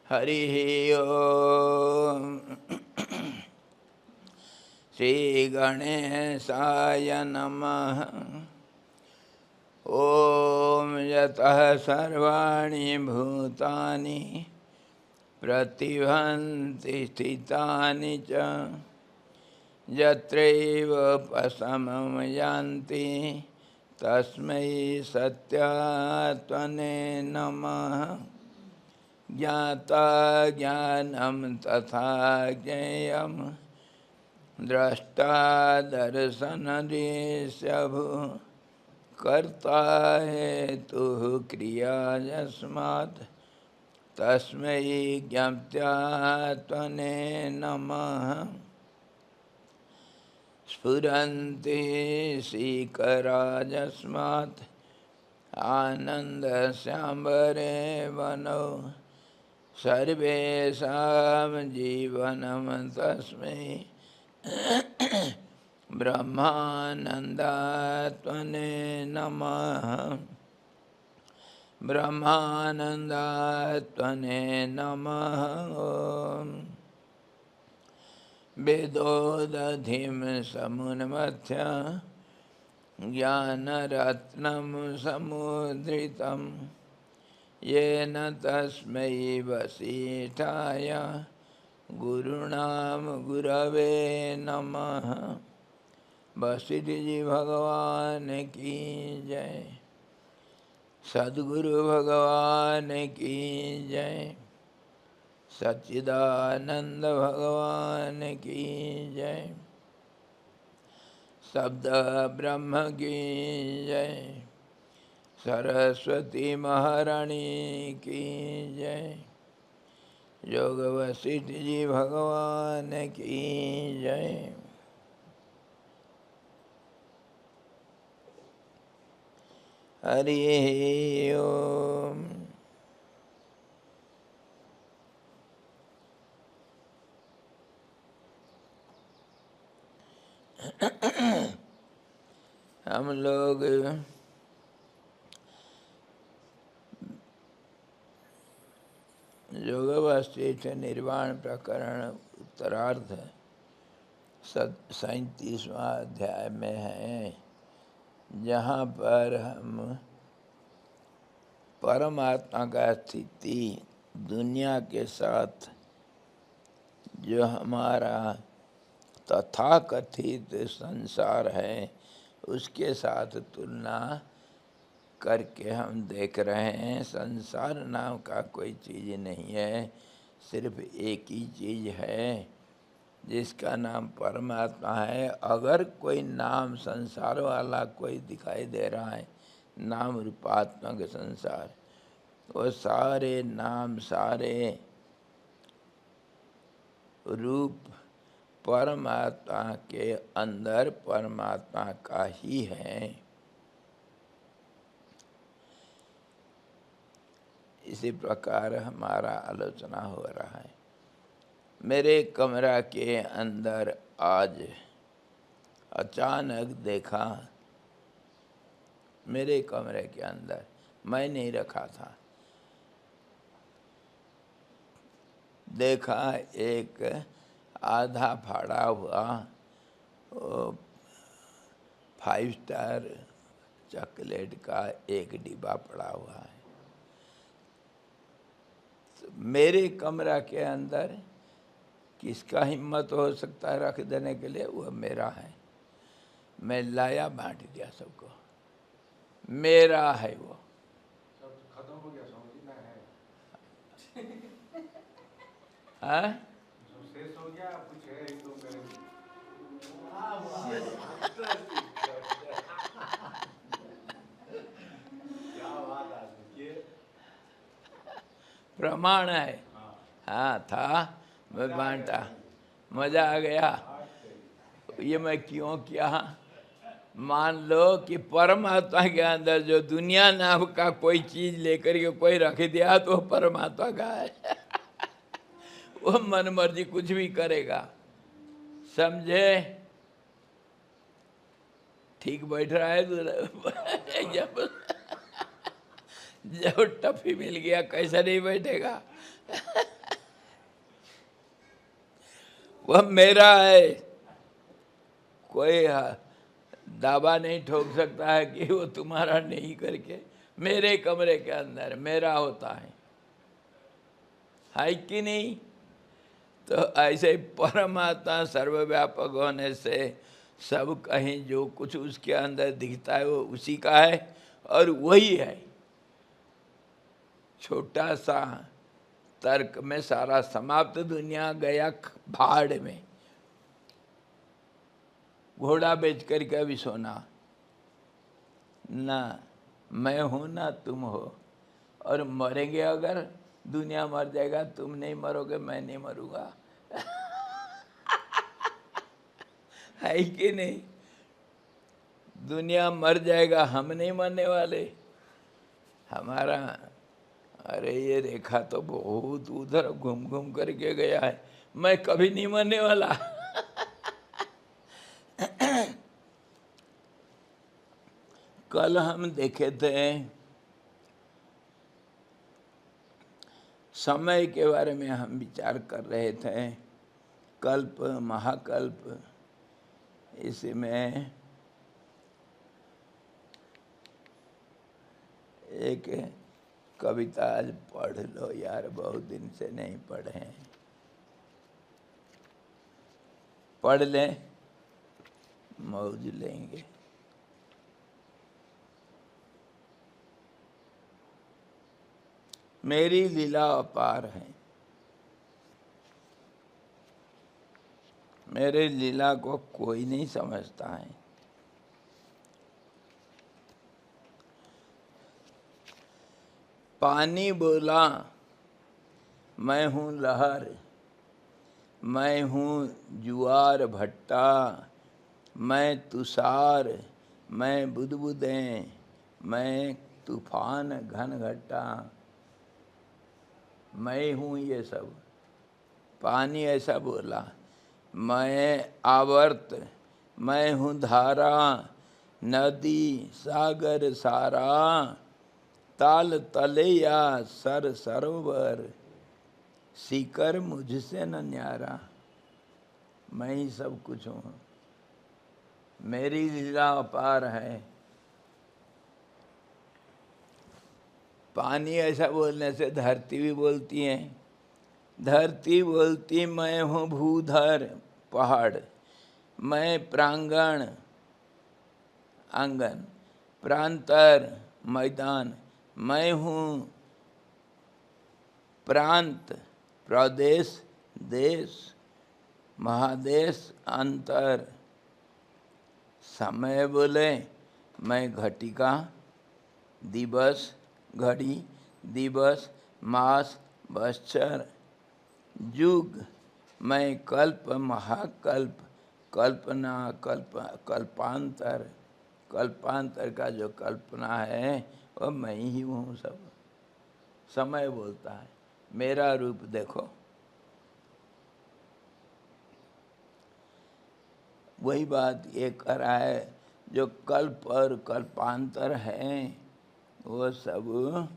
हरि ओम। श्री गणेशाय नमः। ओम यतः सर्वाणि भूतानि प्रतिभान्ति स्थितानि च यत्रैव उपशमं यान्ति तस्मै सत्यात्मने नमः। ज्ञाता ज्ञानं तथा ज्ञेयं द्रष्टा दर्शनदृश्यभूः कर्ता हेतुः क्रिया यस्मात् तस्मै ज्ञप्त्यात्मने नमः। स्फुरन्ति सीकराजस्मात् आनन्दस्याम्बरे वनो सर्वेषां जीवनं तस्मै ब्रह्मानन्दात्मने नमः। ब्रह्मानन्दात्मने नमः। ओम वेदोदधिं समुन्मथ्य ज्ञानरत्नं समुद्रितं येन तस्मै वसिष्ठाय गुरुणां गुरवे नमः। वशिष्ठ जी भगवान की जय। सद्गुरु भगवान की जय। सच्चिदानंद भगवान की जय। शब्द ब्रह्म की जय। सरस्वती महारानी की जय। योग वशिष्ठ जी भगवान की जय। हरि ओम। हम लोग योग वशिष्ठ निर्वाण प्रकरण उत्तरार्ध 37वां अध्याय में है, जहाँ पर हम परमात्मा का स्थिति दुनिया के साथ जो हमारा तथाकथित संसार है उसके साथ तुलना करके हम देख रहे हैं। संसार नाम का कोई चीज़ नहीं है, सिर्फ एक ही चीज़ है जिसका नाम परमात्मा है। अगर कोई नाम संसार वाला कोई दिखाई दे रहा है, नाम रूपात्मक संसार, वो सारे नाम सारे रूप परमात्मा के अंदर परमात्मा का ही है। इसी प्रकार हमारा आलोचना हो रहा है। मेरे कमरा के अंदर आज अचानक देखा, मेरे कमरे के अंदर मैं नहीं रखा था, देखा एक आधा फाड़ा हुआ 5 स्टार चॉकलेट का एक डिब्बा पड़ा हुआ है। तो मेरे कमरा के अंदर किसका हिम्मत हो सकता है रख देने के लिए? वह मेरा है। मैं लाया, बांट दिया सबको, मेरा है वो। सब खत्म हो गया, समझना है। हाँ, सब शेष हो गया, कुछ है ही तो करेंगे। क्या बात आदमी ये प्रमाण है। हाँ था, मैं बांटा, मजा आ गया। ये मैं क्यों किया? मान लो कि परमात्मा के अंदर जो दुनिया नाम का कोई चीज लेकर के कोई रख दिया तो परमात्मा का है। वो मन मर्जी कुछ भी करेगा, समझे? ठीक बैठ रहा है तो जब टफी मिल गया कैसा नहीं बैठेगा। वह मेरा है। कोई दावा नहीं ठोक सकता है कि वो तुम्हारा नहीं करके, मेरे कमरे के अंदर मेरा होता है कि नहीं? तो ऐसे ही परमात्मा सर्वव्यापक होने से सब कहीं जो कुछ उसके अंदर दिखता है वो उसी का है और वही है। छोटा सा तर्क में सारा समाप्त, दुनिया गया भाड़ में। घोड़ा बेच कर के भी सोना, ना मैं हूं ना तुम हो, और मरेंगे अगर, दुनिया मर जाएगा, तुम नहीं मरोगे, मैं नहीं मरूंगा। है कि नहीं? दुनिया मर जाएगा, हम नहीं मरने वाले। हमारा, अरे ये रेखा तो बहुत उधर घूम घूम करके गया है, मैं कभी नहीं मरने वाला। कल हम देखे थे, समय के बारे में हम विचार कर रहे थे, कल्प महाकल्प। इसमें एक कविता आज पढ़ लो यार, बहुत दिन से नहीं पढ़े हैं, पढ़ लें, मौज लेंगे। मेरी लीला अपार है, मेरे लीला को कोई नहीं समझता है। पानी बोला मैं हूँ लहर, मैं हूँ जुआर भट्टा, मैं तुषार, मैं बुदबुदें, मैं तूफान घन घटा। मैं हूँ ये सब। पानी ऐसा बोला, मैं आवर्त, मैं हूँ धारा, नदी सागर सारा, ताल तले या सर सरोवर, सीकर मुझसे न न्यारा। मैं ही सब कुछ हूँ, मेरी लीला अपार है। पानी ऐसा बोलने से धरती भी बोलती है। धरती बोलती मैं हूँ भूधर पहाड़, मैं प्रांगण आंगन, प्रांतर मैदान, मैं हूँ प्रांत प्रदेश देश, महादेश अंतर। समय बोले मैं घटिका, दिवस घड़ी, दिवस मास बत्सर, युग मैं कल्प महाकल्प, कल्पना कल्पांतर, कल्पांतर का जो कल्पना है वह मैं ही हूँ सब। समय बोलता है मेरा रूप देखो। वही बात ये कर रहा है, जो कल्प और कल्पांतर हैं वो सब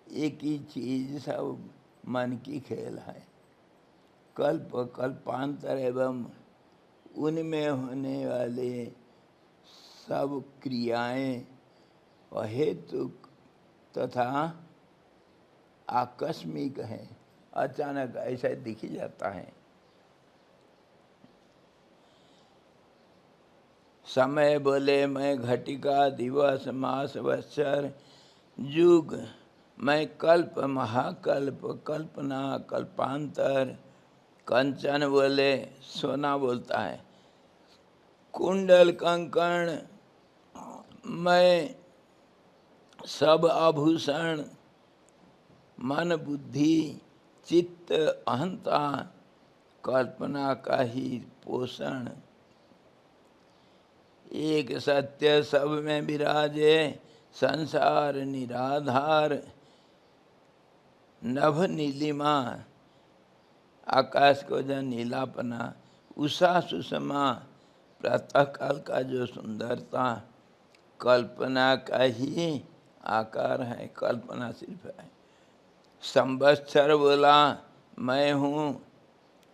एक ही चीज, सब मन की खेल है। कल्प कल्पांतर एवं उनमें होने वाले सब क्रियाएं अहेतु तथा आकस्मिक हैं, अचानक ऐसा दिख जाता है। समय बोले मैं घटिका, दिवस मास वत्सर, युग मैं कल्प महाकल्प, कल्पना कल्पांतर। कंचन बोले सोना बोलता है, कुंडल कंकण मैं सब आभूषण, मन बुद्धि चित्त अहंता कल्पना का ही पोषण। एक सत्य सब में विराजे, संसार निराधार, नभ नीलिमा आकाश को जो नीलापना, उषा सुषमा प्रातः काल का जो सुंदरता, कल्पना का ही आकार है, कल्पना सिर्फ है। संवत्सर बोला मैं हूँ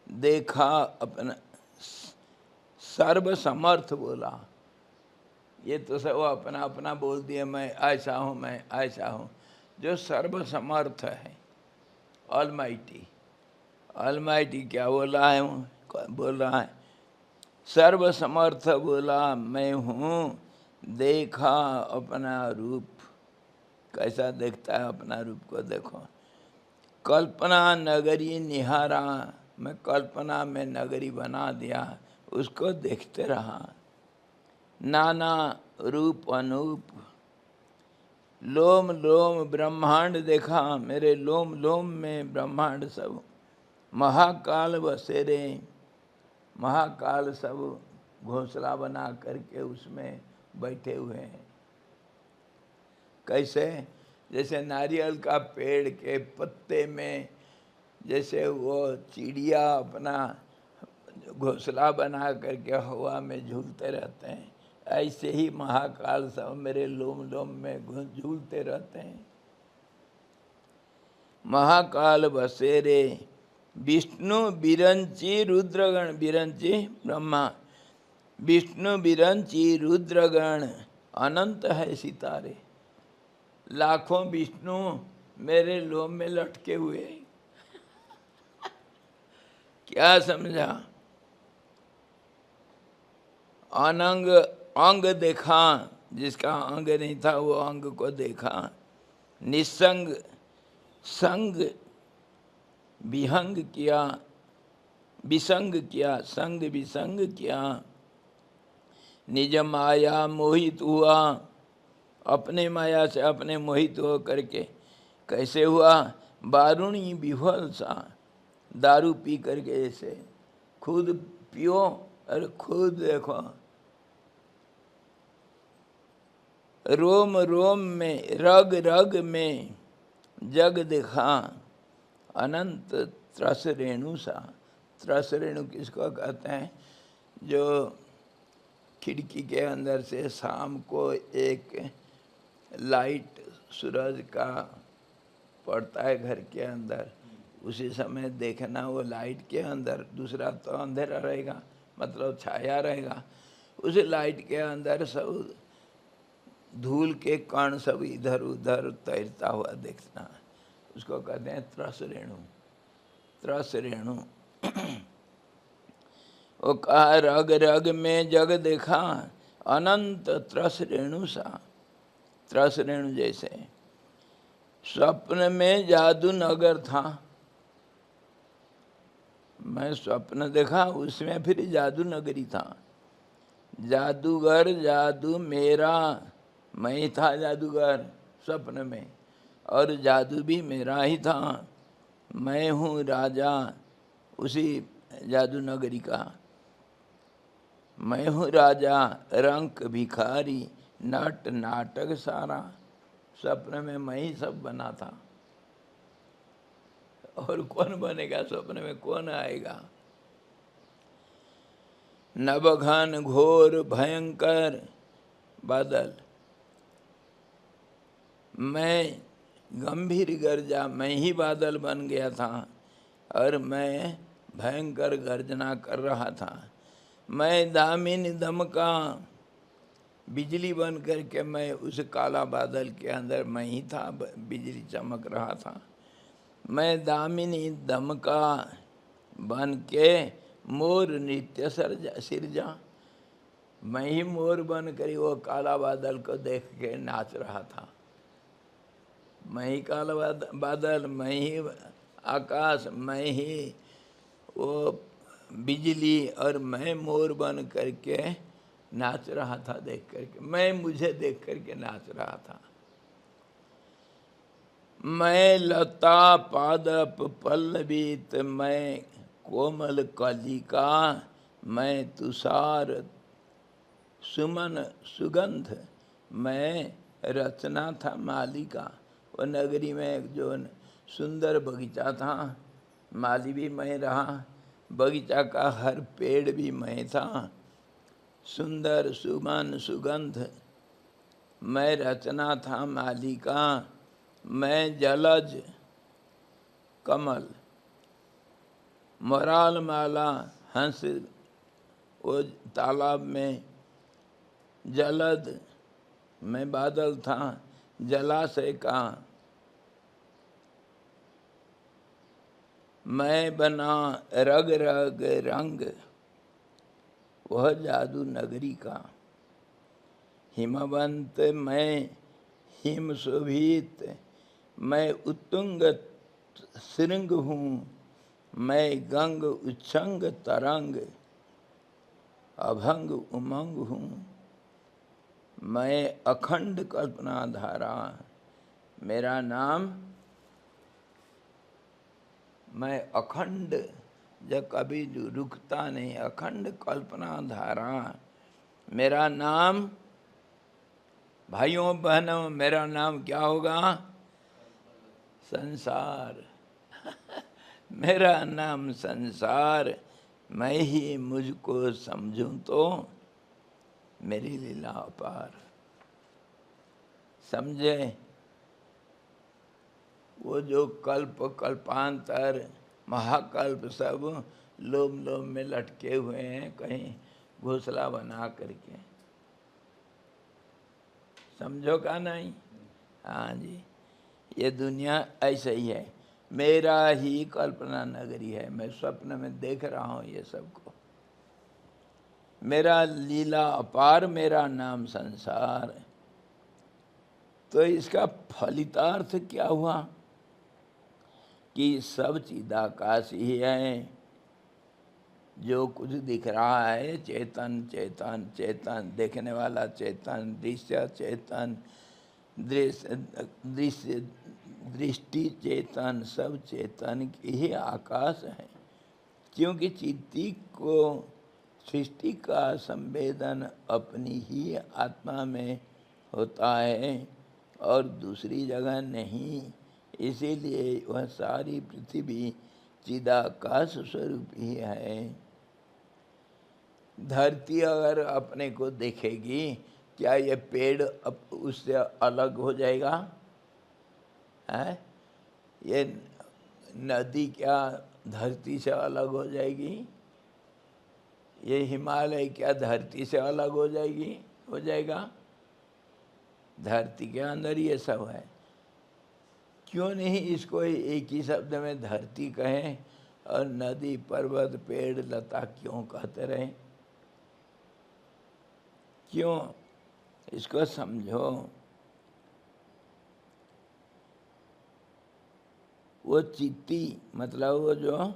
देखा अपना सर्व समर्थ बोला। ये तो सब वो अपना अपना बोल दिया, मैं ऐसा हूँ, मैं ऐसा हूँ। जो सर्व समर्थ है, ऑलमाइटी, ऑलमाइटी क्या बोल रहा है? बोल रहा है सर्व समर्थ बोला मैं हूँ, देखा अपना रूप। कैसा देखता है अपना रूप को? देखो, कल्पना नगरी निहारा, मैं कल्पना में नगरी बना दिया, उसको देखते रहा। नाना रूप अनूप, लोम लोम ब्रह्मांड देखा, मेरे लोम लोम में ब्रह्मांड सब। महाकाल बसेरे, महाकाल सब घोंसला बना करके उसमें बैठे हुए हैं। कैसे? जैसे नारियल का पेड़ के पत्ते में जैसे वो चिड़िया अपना घोंसला बना करके हवा में झूलते रहते हैं, ऐसे ही महाकाल सब मेरे लोम लोम में झूलते रहते हैं। महाकाल बसेरे, विष्णु बिरंची रुद्रगण, बिरंची ब्रह्मा, विष्णु बिरंची रुद्रगण, अनंत है सितारे। लाखों विष्णु मेरे लोम में लटके हुए। क्या समझा? अनंग अंग देखा, जिसका अंग नहीं था वो अंग को देखा। निसंग संग विहंग किया, विसंग किया, संग विसंग किया। निज माया मोहित हुआ, अपने माया से अपने मोहित हो करके। कैसे हुआ? बारुणी विह्वल सा, दारू पी करके ऐसे खुद पियो और खुद देखो। रोम रोम में रग रग में जग देखा, अनंत त्रस रेणु सा। त्रस रेणु किसको कहते हैं? जो खिड़की के अंदर से शाम को एक लाइट सूरज का पड़ता है घर के अंदर, उसी समय देखना वो लाइट के अंदर, दूसरा तो अंधेरा रहेगा, मतलब छाया रहेगा। उस लाइट के अंदर सब धूल के कण सब इधर उधर तैरता हुआ देखना, उसको कहते हैं त्रस रेणु। त्रस रेणु वो कहा रग रग में जग देखा, अनंत त्रस रेणु सा। त्रस रेणु जैसे स्वप्न में जादू नगर था। मैं स्वप्न देखा, उसमें फिर जादू नगरी था। जादूगर जादू मेरा, मैं ही था जादूगर स्वप्न में, और जादू भी मेरा ही था। मैं हूँ राजा उसी जादू नगरी का। मैं हूँ राजा, रंक भिखारी, नट नाटक सारा। स्वप्न में मैं ही सब बना था, और कौन बनेगा? स्वप्न में कौन आएगा? नवघन घोर भयंकर बादल, मैं गंभीर गर्जा, मैं ही बादल बन गया था, और मैं भयंकर गर्जना कर रहा था। मैं दामिनी दमका, बिजली बन करके मैं उस काला बादल के अंदर मैं ही था, बिजली चमक रहा था। मैं दामिनी दमका बन के मोर नृत्य सिरजा, मैं ही मोर बन कर वो काला बादल को देख के नाच रहा था। मैं ही काला बादल, मैं ही आकाश, मैं ही वो बिजली, और मैं मोर बन करके नाच रहा था देख करके। मैं मुझे देख करके नाच रहा था। मैं लता पादप पल्लवित, मैं कोमल कलिका, मैं तुषार सुमन सुगंध, मैं रचना था मालिका। वो नगरी में जो सुंदर बगीचा था, माली भी मैं रहा, बगीचा का हर पेड़ भी मैं था। सुंदर सुमन सुगंध, मैं रचना था मालिका। मैं जलज कमल, मोराल माला हंस वो तालाब में, जलद में बादल था, जलाशय का मैं बना रग रग रंग, वह जादू नगरी का। हिमवंत मैं हिम शोभित, मैं उत्तुंग श्रृंग हूँ, मैं गंग उच्छंग तरंग, अभंग उमंग हूँ, मैं अखंड कल्पना धारा। मेरा नाम, मैं अखंड, जब कभी रुकता नहीं, अखंड कल्पना धारा। मेरा नाम, भाइयों बहनों, मेरा नाम क्या होगा? संसार। मेरा नाम संसार। मैं ही मुझको समझूं तो मेरी लीला अपार। समझे? वो जो कल्प कल्पांतर महाकल्प सब लोम लोम में लटके हुए हैं, कहीं घोंसला बना करके। समझो का नहीं? हाँ जी, ये दुनिया ऐसे ही है। मेरा ही कल्पना नगरी है, मैं स्वप्न में देख रहा हूँ ये सबको। मेरा लीला अपार, मेरा नाम संसार। तो इसका फलितार्थ क्या हुआ कि सब चिदाकाश ही है। जो कुछ दिख रहा है चेतन चेतन चेतन, देखने वाला चेतन, दृश्य चेतन, दृश्य दृष्टि चेतन, सब चेतन ही आकाश है। क्योंकि चित्ती को सृष्टि का संवेदन अपनी ही आत्मा में होता है और दूसरी जगह नहीं। इसीलिए वह सारी पृथ्वी चिदाकाश स्वरूप ही है। धरती अगर अपने को देखेगी, क्या ये पेड़ उससे अलग हो जाएगा? है? ये नदी क्या धरती से अलग हो जाएगी? ये हिमालय क्या धरती से अलग हो जाएगी? हो जाएगा? धरती के अंदर ये सब है। क्यों नहीं इसको एक ही शब्द में धरती कहें और नदी पर्वत पेड़ लता क्यों कहते रहे? क्यों? इसको समझो। वो चित्ती मतलब वो जो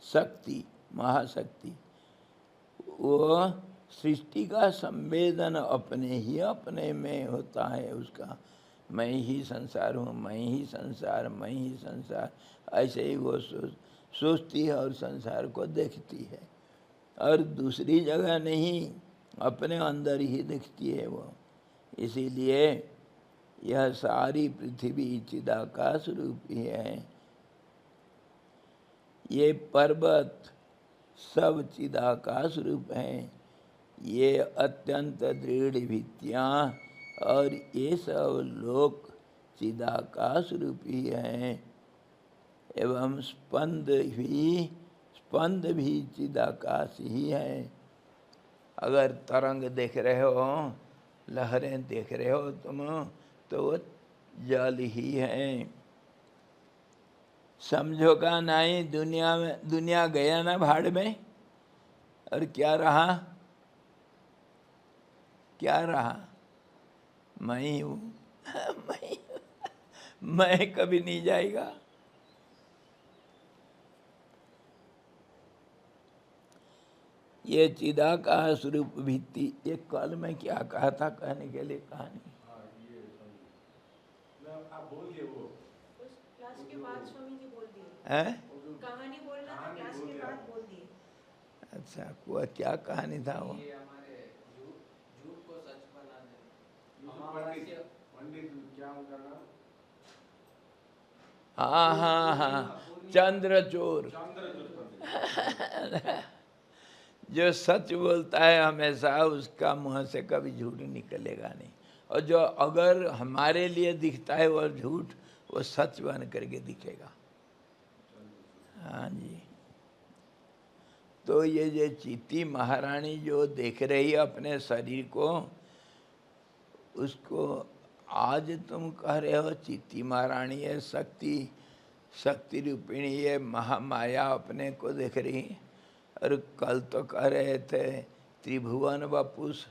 शक्ति, महाशक्ति, वो सृष्टि का संवेदन अपने ही अपने में होता है उसका। मैं ही संसार हूँ, मैं ही संसार, मैं ही संसार, ऐसे ही वो सोचती है और संसार को देखती है और दूसरी जगह नहीं, अपने अंदर ही दिखती है वो। इसीलिए यह सारी पृथ्वी चिदाकाश रूप ही है। ये पर्वत सब चिदाकाश रूप हैं। ये अत्यंत दृढ़ भित्तियाँ और ये सब लोक चिदाकाश रूप ही हैं। एवं स्पंद भी चिदाकाश ही है। अगर तरंग देख रहे हो, लहरें देख रहे हो तुम, तो वो जल ही है। समझो का नहीं? दुनिया में, दुनिया गया ना भाड़ में, और क्या रहा? क्या रहा? मैं ही हूँ। मैं कभी नहीं जाएगा। ये चिदाकाश रूप भित्ति, ये कल मैं क्या कहा था कहने के लिए कहानी? आप बोल दिए वो क्लास के बाद स्वामी जी बोल दिए। हैं? कहानी बोलना था, क्लास के बाद बोल दिए। अच्छा, वो क्या कहानी था वो? ये हमारे झूठ को सच बना देना। पंडित क्या उनका नाम? हाँ हाँ हाँ, चंद्रचूर। जो सच बोलता है हमेशा, उसका मुंह से कभी झूठ निकलेगा नहीं। और जो अगर हमारे लिए दिखता है वो झूठ, वो सच बन करके दिखेगा। हाँ जी। तो ये जो चीती महारानी जो देख रही है अपने शरीर को, उसको आज तुम कह रहे हो चीती महारानी है, शक्ति रूपिणी है, महामाया अपने को देख रही। और कल तो कह रहे थे त्रिभुवन वपुष,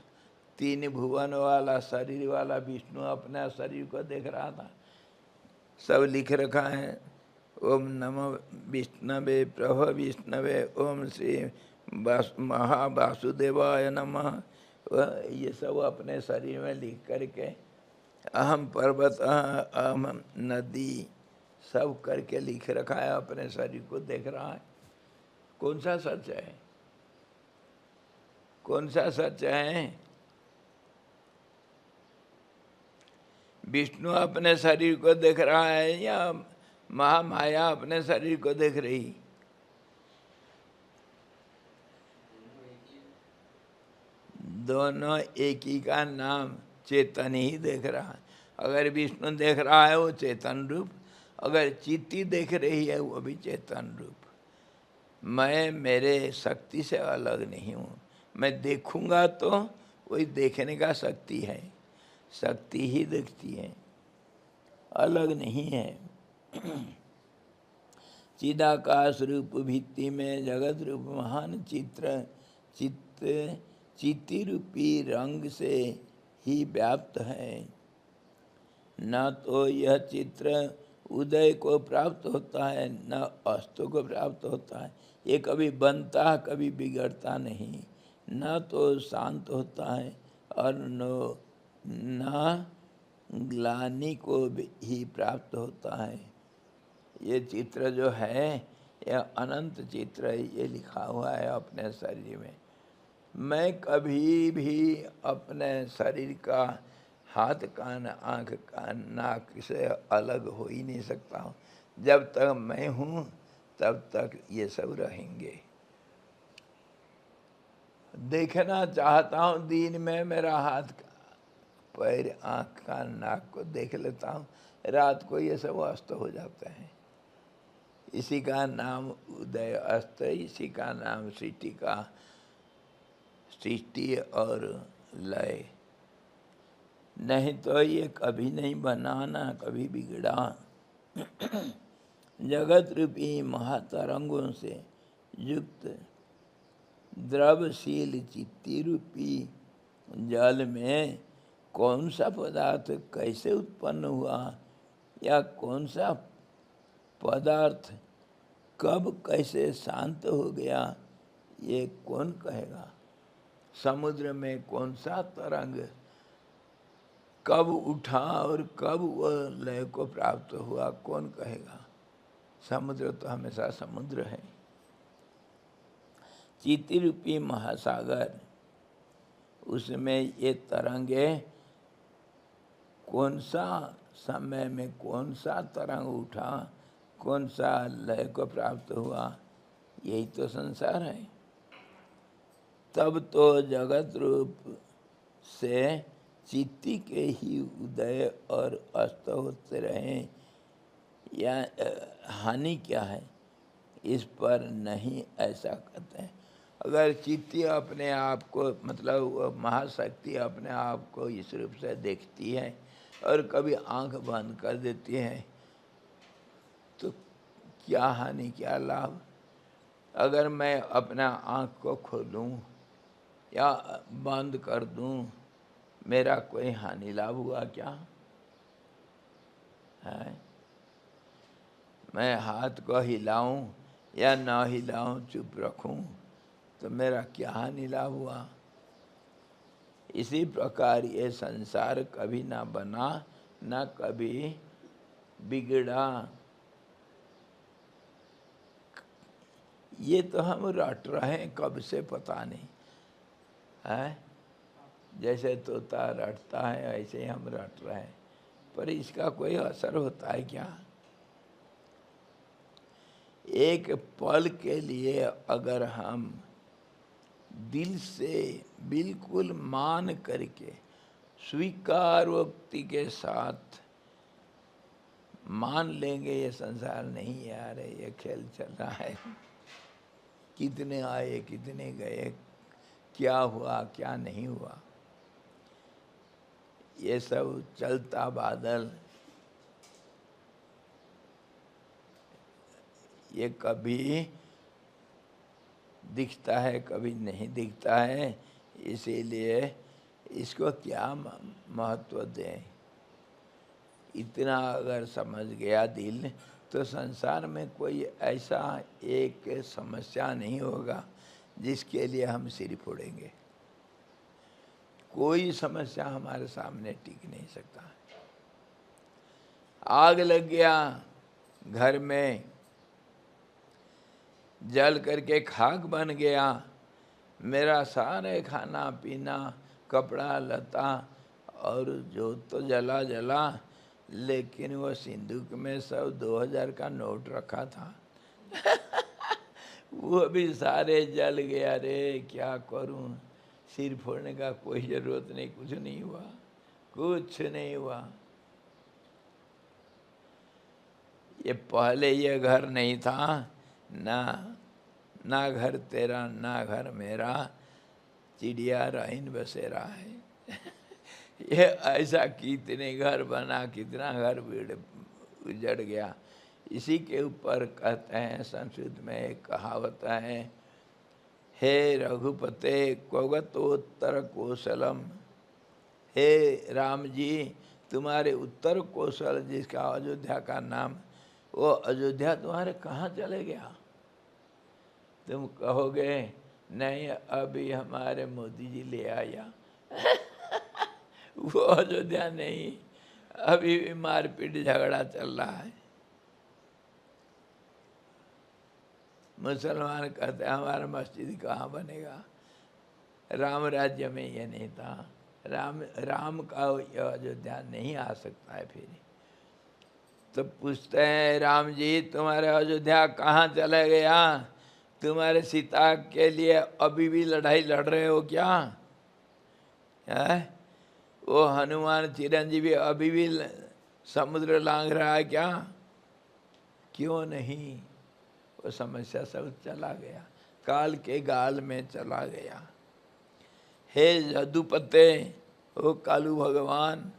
3 भुवन वाला शरीर वाला विष्णु अपने शरीर को देख रहा था। सब लिख रखा है। ओम नमो विष्णवे प्रभ विष्णवे, ओम श्री महावासुदेवाय नमः। ये सब अपने शरीर में लिख करके अहम पर्वत अहम नदी सब करके लिख रखा है, अपने शरीर को देख रहा है। कौन सा सच है? कौन सा सच है? विष्णु अपने शरीर को देख रहा है या महामाया अपने शरीर को देख रही? दोनों एक ही का नाम चेतन ही देख रहा है। अगर विष्णु देख रहा है वो चेतन रूप, अगर चित्ती देख रही है वो भी चेतन रूप। मैं मेरे शक्ति से अलग नहीं हूँ। मैं देखूंगा तो वही देखने का शक्ति है, शक्ति ही दिखती है, अलग नहीं है। चिदाकाश रूप भित्ति में जगत रूप महान चित्ती रूपी रंग से ही व्याप्त है। न तो यह चित्र उदय को प्राप्त होता है, न अस्त को प्राप्त होता है। ये कभी बनता है, कभी बिगड़ता नहीं। न तो शांत होता है और न ग्लानि को ही प्राप्त होता है। ये चित्र जो है यह अनंत चित्र है, ये लिखा हुआ है अपने शरीर में। मैं कभी भी अपने शरीर का हाथ कान आँख कान नाक से अलग हो ही नहीं सकता हूँ। जब तक मैं हूँ तब तक ये सब रहेंगे। देखना चाहता हूँ दिन में मेरा हाथ पैर आँख कान नाक को देख लेता हूँ, रात को ये सब अस्त हो जाते हैं। इसी का नाम उदय अस्त, इसी का नाम सृष्टि और लय। नहीं तो ये कभी नहीं बना, ना कभी बिगड़ा। जगत रूपी महातरंगों से युक्त द्रवशील चित्ती रूपी जल में कौन सा पदार्थ कैसे उत्पन्न हुआ या कौन सा पदार्थ कब कैसे शांत हो गया, ये कौन कहेगा? समुद्र में कौन सा तरंग कब उठा और कब वह लय को प्राप्त हुआ, कौन कहेगा? समुद्र तो हमेशा समुद्र है। चित्ती रूपी महासागर, उसमें ये तरंगे कौन सा समय में कौन सा तरंग उठा, कौन सा लय को प्राप्त हुआ, यही तो संसार है। तब तो जगत रूप से चित्ती के ही उदय और अस्त होते रहे, या हानि क्या है? इस पर नहीं ऐसा कहते हैं। अगर चित्ती अपने आप को, मतलब महाशक्ति अपने आप को इस रूप से देखती है और कभी आंख बंद कर देती है, तो क्या हानि क्या लाभ? अगर मैं अपना आंख को खोलूं या बंद कर दूं, मेरा कोई हानि लाभ हुआ क्या है? मैं हाथ को हिलाऊं या ना हिलाऊं, चुप रखूं, तो मेरा क्या हानि लाभ हुआ? इसी प्रकार ये संसार कभी ना बना, ना कभी बिगड़ा। ये तो हम रट रहे हैं कब से पता नहीं है। जैसे तोता रटता है ऐसे ही हम रट रहे हैं, पर इसका कोई असर होता है क्या? एक पल के लिए अगर हम दिल से बिल्कुल मान करके स्वीकार वक्ति के साथ मान लेंगे ये संसार नहीं है, यार ये खेल चल रहा है, कितने आए कितने गए, क्या हुआ क्या नहीं हुआ, ये सब चलता बादल, ये कभी दिखता है कभी नहीं दिखता है, इसीलिए इसको क्या महत्व दें। इतना अगर समझ गया दिल तो संसार में कोई ऐसा एक समस्या नहीं होगा जिसके लिए हम सिर फोड़ेंगे। कोई समस्या हमारे सामने टिक नहीं सकता। आग लग गया घर में, जल करके खाक बन गया, मेरा सारे खाना पीना कपड़ा लता और जो तो जला जला, लेकिन वो सिंदूक में सब 2000 का नोट रखा था वो भी सारे जल गया। रे क्या करूं, सिर फोड़ने का कोई ज़रूरत नहीं, कुछ नहीं हुआ, कुछ नहीं हुआ। ये पहले ये घर नहीं था, ना घर तेरा ना घर मेरा, चिड़िया रहीन बसेरा है ये ऐसा कितने घर बना, कितना घर उजड़ गया। इसी के ऊपर कहते हैं, संस्कृत में एक कहावत है, हे रघुपते क्वगतोत्तर कौशलम, हे राम जी तुम्हारे उत्तर कौशल जिसका अयोध्या का नाम, वो अयोध्या तुम्हारे कहाँ चले गया। तुम कहोगे नहीं अभी हमारे मोदी जी ले आया वो अयोध्या नहीं, अभी भी मारपीट झगड़ा चल रहा है। मुसलमान कहते हैं हमारा मस्जिद कहाँ बनेगा, राम राज्य में ये नहीं था, राम का अयोध्या नहीं आ सकता है। फिर तो पूछते हैं राम जी तुम्हारे अयोध्या कहाँ चला गया, तुम्हारे सीता के लिए अभी भी लड़ाई लड़ रहे हो क्या है? वो हनुमान चिरंजीवी अभी भी समुद्र लांघ रहा है क्या? क्यों नहीं, वो समस्या सब चला गया, काल के गाल में चला गया। हे जदुपते, ओ कालू भगवान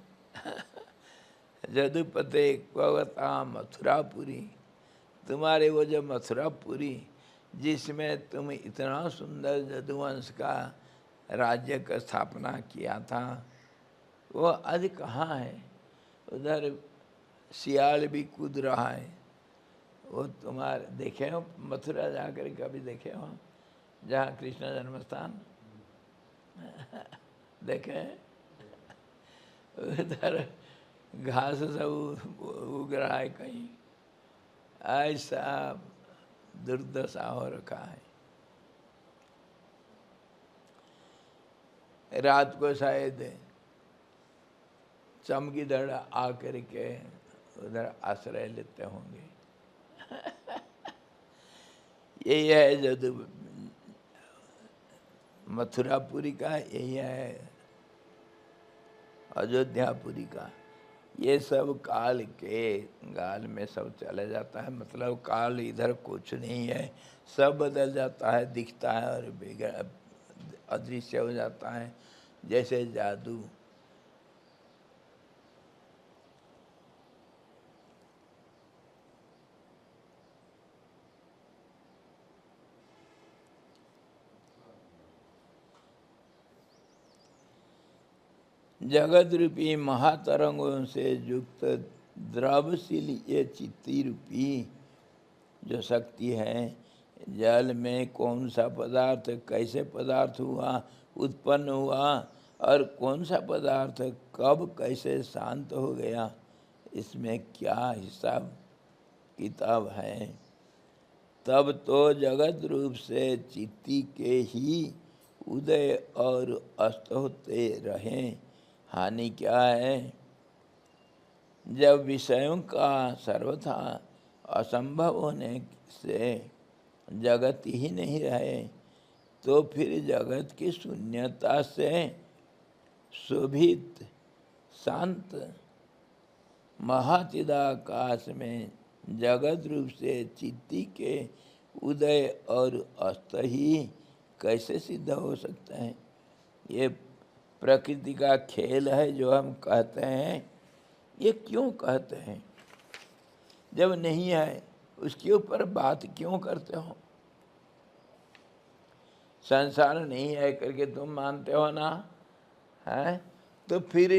जदुपते क्वगता मथुरापुरी, तुम्हारे वो जो मथुरापुरी जिसमें तुम इतना सुंदर जदुवंश का राज्य का स्थापना किया था, वो आज कहाँ है? उधर सियाल भी कूद रहा है। वो तुम्हारे देखे हो मथुरा जाकर कभी देखे हो, जहाँ कृष्ण जन्म स्थान देखे? उधर घास सब उग रहा है कहीं, ऐसा दुर्दशा हो रखा है। रात को शायद चमगीदड़ आकर के उधर आश्रय लेते होंगे यही है जदु मथुरापुरी का, यही है अयोध्यापुरी का। ये सब काल के गाल में सब चला जाता है, मतलब काल इधर कुछ नहीं है, सब बदल जाता है, दिखता है और बिगड़ अदृश्य हो जाता है, जैसे जादू। जगत रूपी महातरंगों से युक्त द्रवशील ये चित्ती रूपी जो शक्ति है, जल में कौन सा पदार्थ कैसे पदार्थ हुआ, उत्पन्न हुआ, और कौन सा पदार्थ कब कैसे शांत हो गया, इसमें क्या हिसाब किताब है। तब तो जगत रूप से चित्ती के ही उदय और अस्त होते रहें, हानि क्या है। जब विषयों का सर्वथा असंभव होने से जगत ही नहीं रहे, तो फिर जगत की शून्यता से शोभित शांत महाचिदाकाश में जगत रूप से चित्ती के उदय और अस्त ही कैसे सिद्ध हो सकता है? ये प्रकृति का खेल है जो हम कहते हैं। ये क्यों कहते हैं? जब नहीं है उसके ऊपर बात क्यों करते हो? संसार नहीं है करके तुम मानते हो ना, है? तो फिर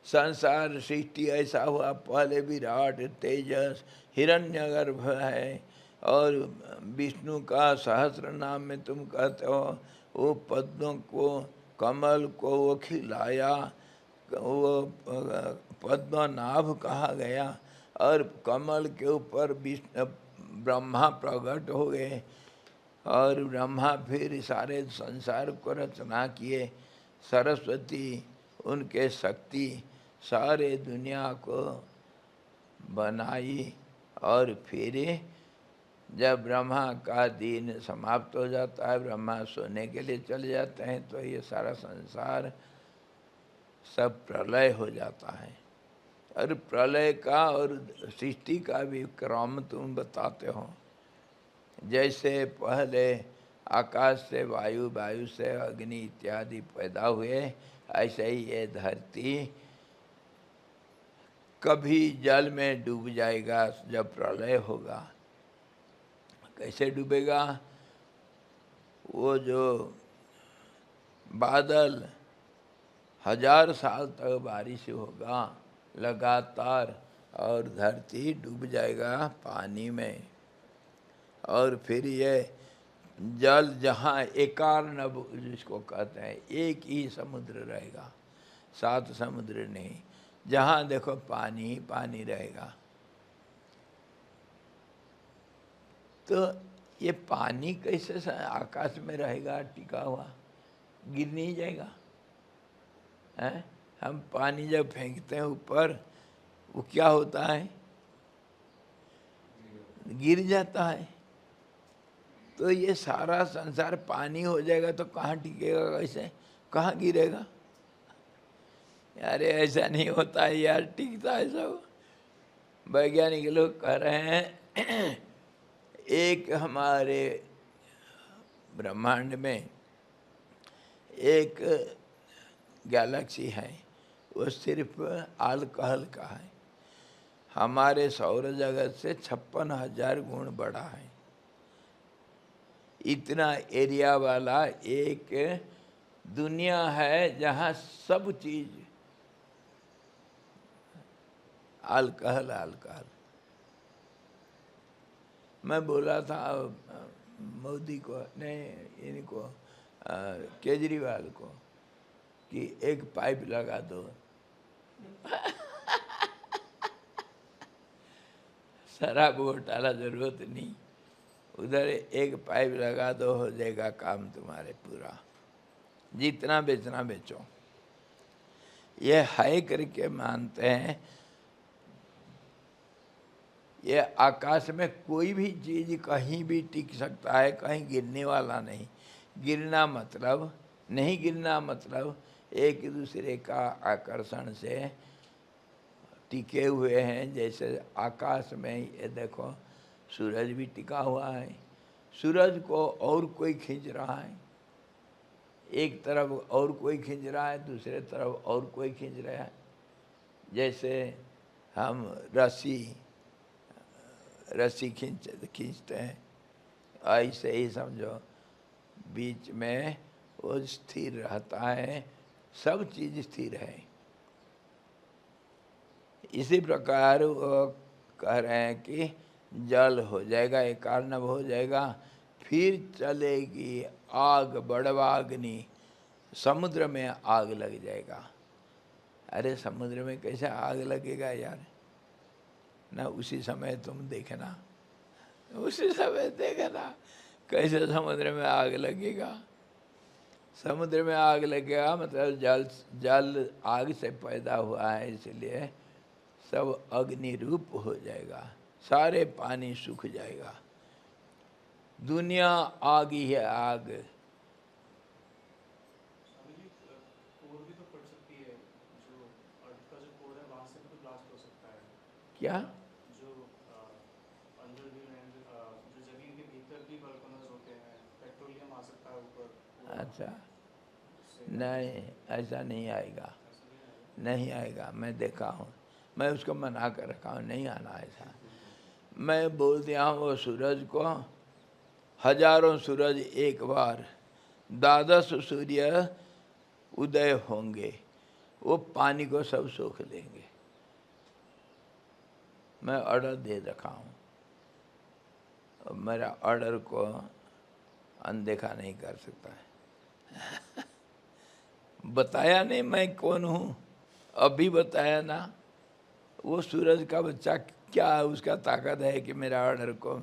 संसार सृष्टि ऐसा हुआ, पहले विराट तेजस हिरण्यगर्भ है, और विष्णु का सहस्र नाम में तुम कहते हो वो पद्मों को, कमल को वो खिलाया, वो पद्मनाभ कहा गया, और कमल के ऊपर विष्णु ब्रह्मा प्रकट हो गए, और ब्रह्मा फिर सारे संसार को रचना किए। सरस्वती उनके शक्ति सारे दुनिया को बनाई, और फिर जब ब्रह्मा का दिन समाप्त हो जाता है, ब्रह्मा सोने के लिए चले जाते हैं, तो ये सारा संसार सब प्रलय हो जाता है। और प्रलय का और सृष्टि का भी क्रम तुम बताते हो। जैसे पहले आकाश से वायु, वायु से अग्नि इत्यादि पैदा हुए, ऐसे ही ये धरती कभी जल में डूब जाएगा जब प्रलय होगा। कैसे डूबेगा? वो जो बादल 1000 साल तक बारिश होगा लगातार, और धरती डूब जाएगा पानी में। और फिर ये जल जहाँ एकार्णव जिसको कहते हैं, एक ही समुद्र रहेगा, 7 समुद्र नहीं, जहाँ देखो पानी ही पानी रहेगा। तो ये पानी कैसे आकाश में रहेगा टिका हुआ? गिर नहीं जाएगा? हैं? हम पानी जब फेंकते हैं ऊपर, वो क्या होता है? गिर जाता है। तो ये सारा संसार पानी हो जाएगा तो कहाँ टिकेगा? कैसे? कहाँ गिरेगा? अरे ऐसा नहीं होता है यार, टिकता है सब। वैज्ञानिक लोग कह रहे हैं एक हमारे ब्रह्मांड में एक गैलेक्सी है, वो सिर्फ अल्कोहल का है। हमारे सौर जगत से 56,000 गुण बड़ा है। इतना एरिया वाला एक दुनिया है जहाँ सब चीज अल्कोहल अल्कोहल। मैं बोला था मोदी को, नहीं इनको केजरीवाल को, कि एक पाइप लगा दो। शराब घोटाला जरूरत नहीं, उधर एक पाइप लगा दो, हो जाएगा काम तुम्हारे पूरा। जितना बेचना बेचो। ये है करके मानते हैं। ये आकाश में कोई भी चीज कहीं भी टिक सकता है, कहीं गिरने वाला नहीं। गिरना मतलब नहीं, गिरना मतलब एक दूसरे का आकर्षण से टिके हुए हैं। जैसे आकाश में ये देखो सूरज भी टिका हुआ है, सूरज को और कोई खींच रहा है, एक तरफ और कोई खींच रहा है, दूसरे तरफ और कोई खींच रहा है। जैसे हम रस्सी खींचते हैं, ऐसे ही समझो बीच में वो स्थिर रहता है, सब चीज स्थिर है। इसी प्रकार वो कह रहे हैं कि जल हो जाएगा, एकार्णव हो जाएगा, फिर चलेगी आग, बड़वाग्नि, समुद्र में आग लग जाएगा। अरे समुद्र में कैसे आग लगेगा यार? ना उसी समय तुम देखना, उसी समय देखना कैसे समुद्र में आग लगेगा। समुद्र में आग लगेगा मतलब जल आग से पैदा हुआ है, इसलिए सब अग्नि रूप हो जाएगा, सारे पानी सूख जाएगा। दुनिया आग ही है, आग। कोर भी तो फट सकती है, जो अर्थ का जो कोर है वहां से भी तो ब्लास्ट हो सकता है। क्या? जो अंदर भी जो जमीन के भीतर भी वोल्केनोज होते हैं, पेट्रोलियम आ सकता है ऊपर, वो अच्छा, उससे नहीं ऐसा नहीं आएगा, ऐसा नहीं आएगा। नहीं आएगा। मैं देखा हूँ, मैं उसको मना कर रखा हूँ, नहीं आना ऐसा। मैं बोल दिया हूँ वो सूरज को, हजारों सूरज एक बार, द्वादश सूर्य उदय होंगे, वो पानी को सब सोख लेंगे। मैं ऑर्डर दे रखा हूँ, मेरा ऑर्डर को अनदेखा नहीं कर सकता है। बताया नहीं मैं कौन हूँ, अभी बताया ना। वो सूरज का बच्चा क्या है, उसका ताकत है कि मेरा ऑर्डर को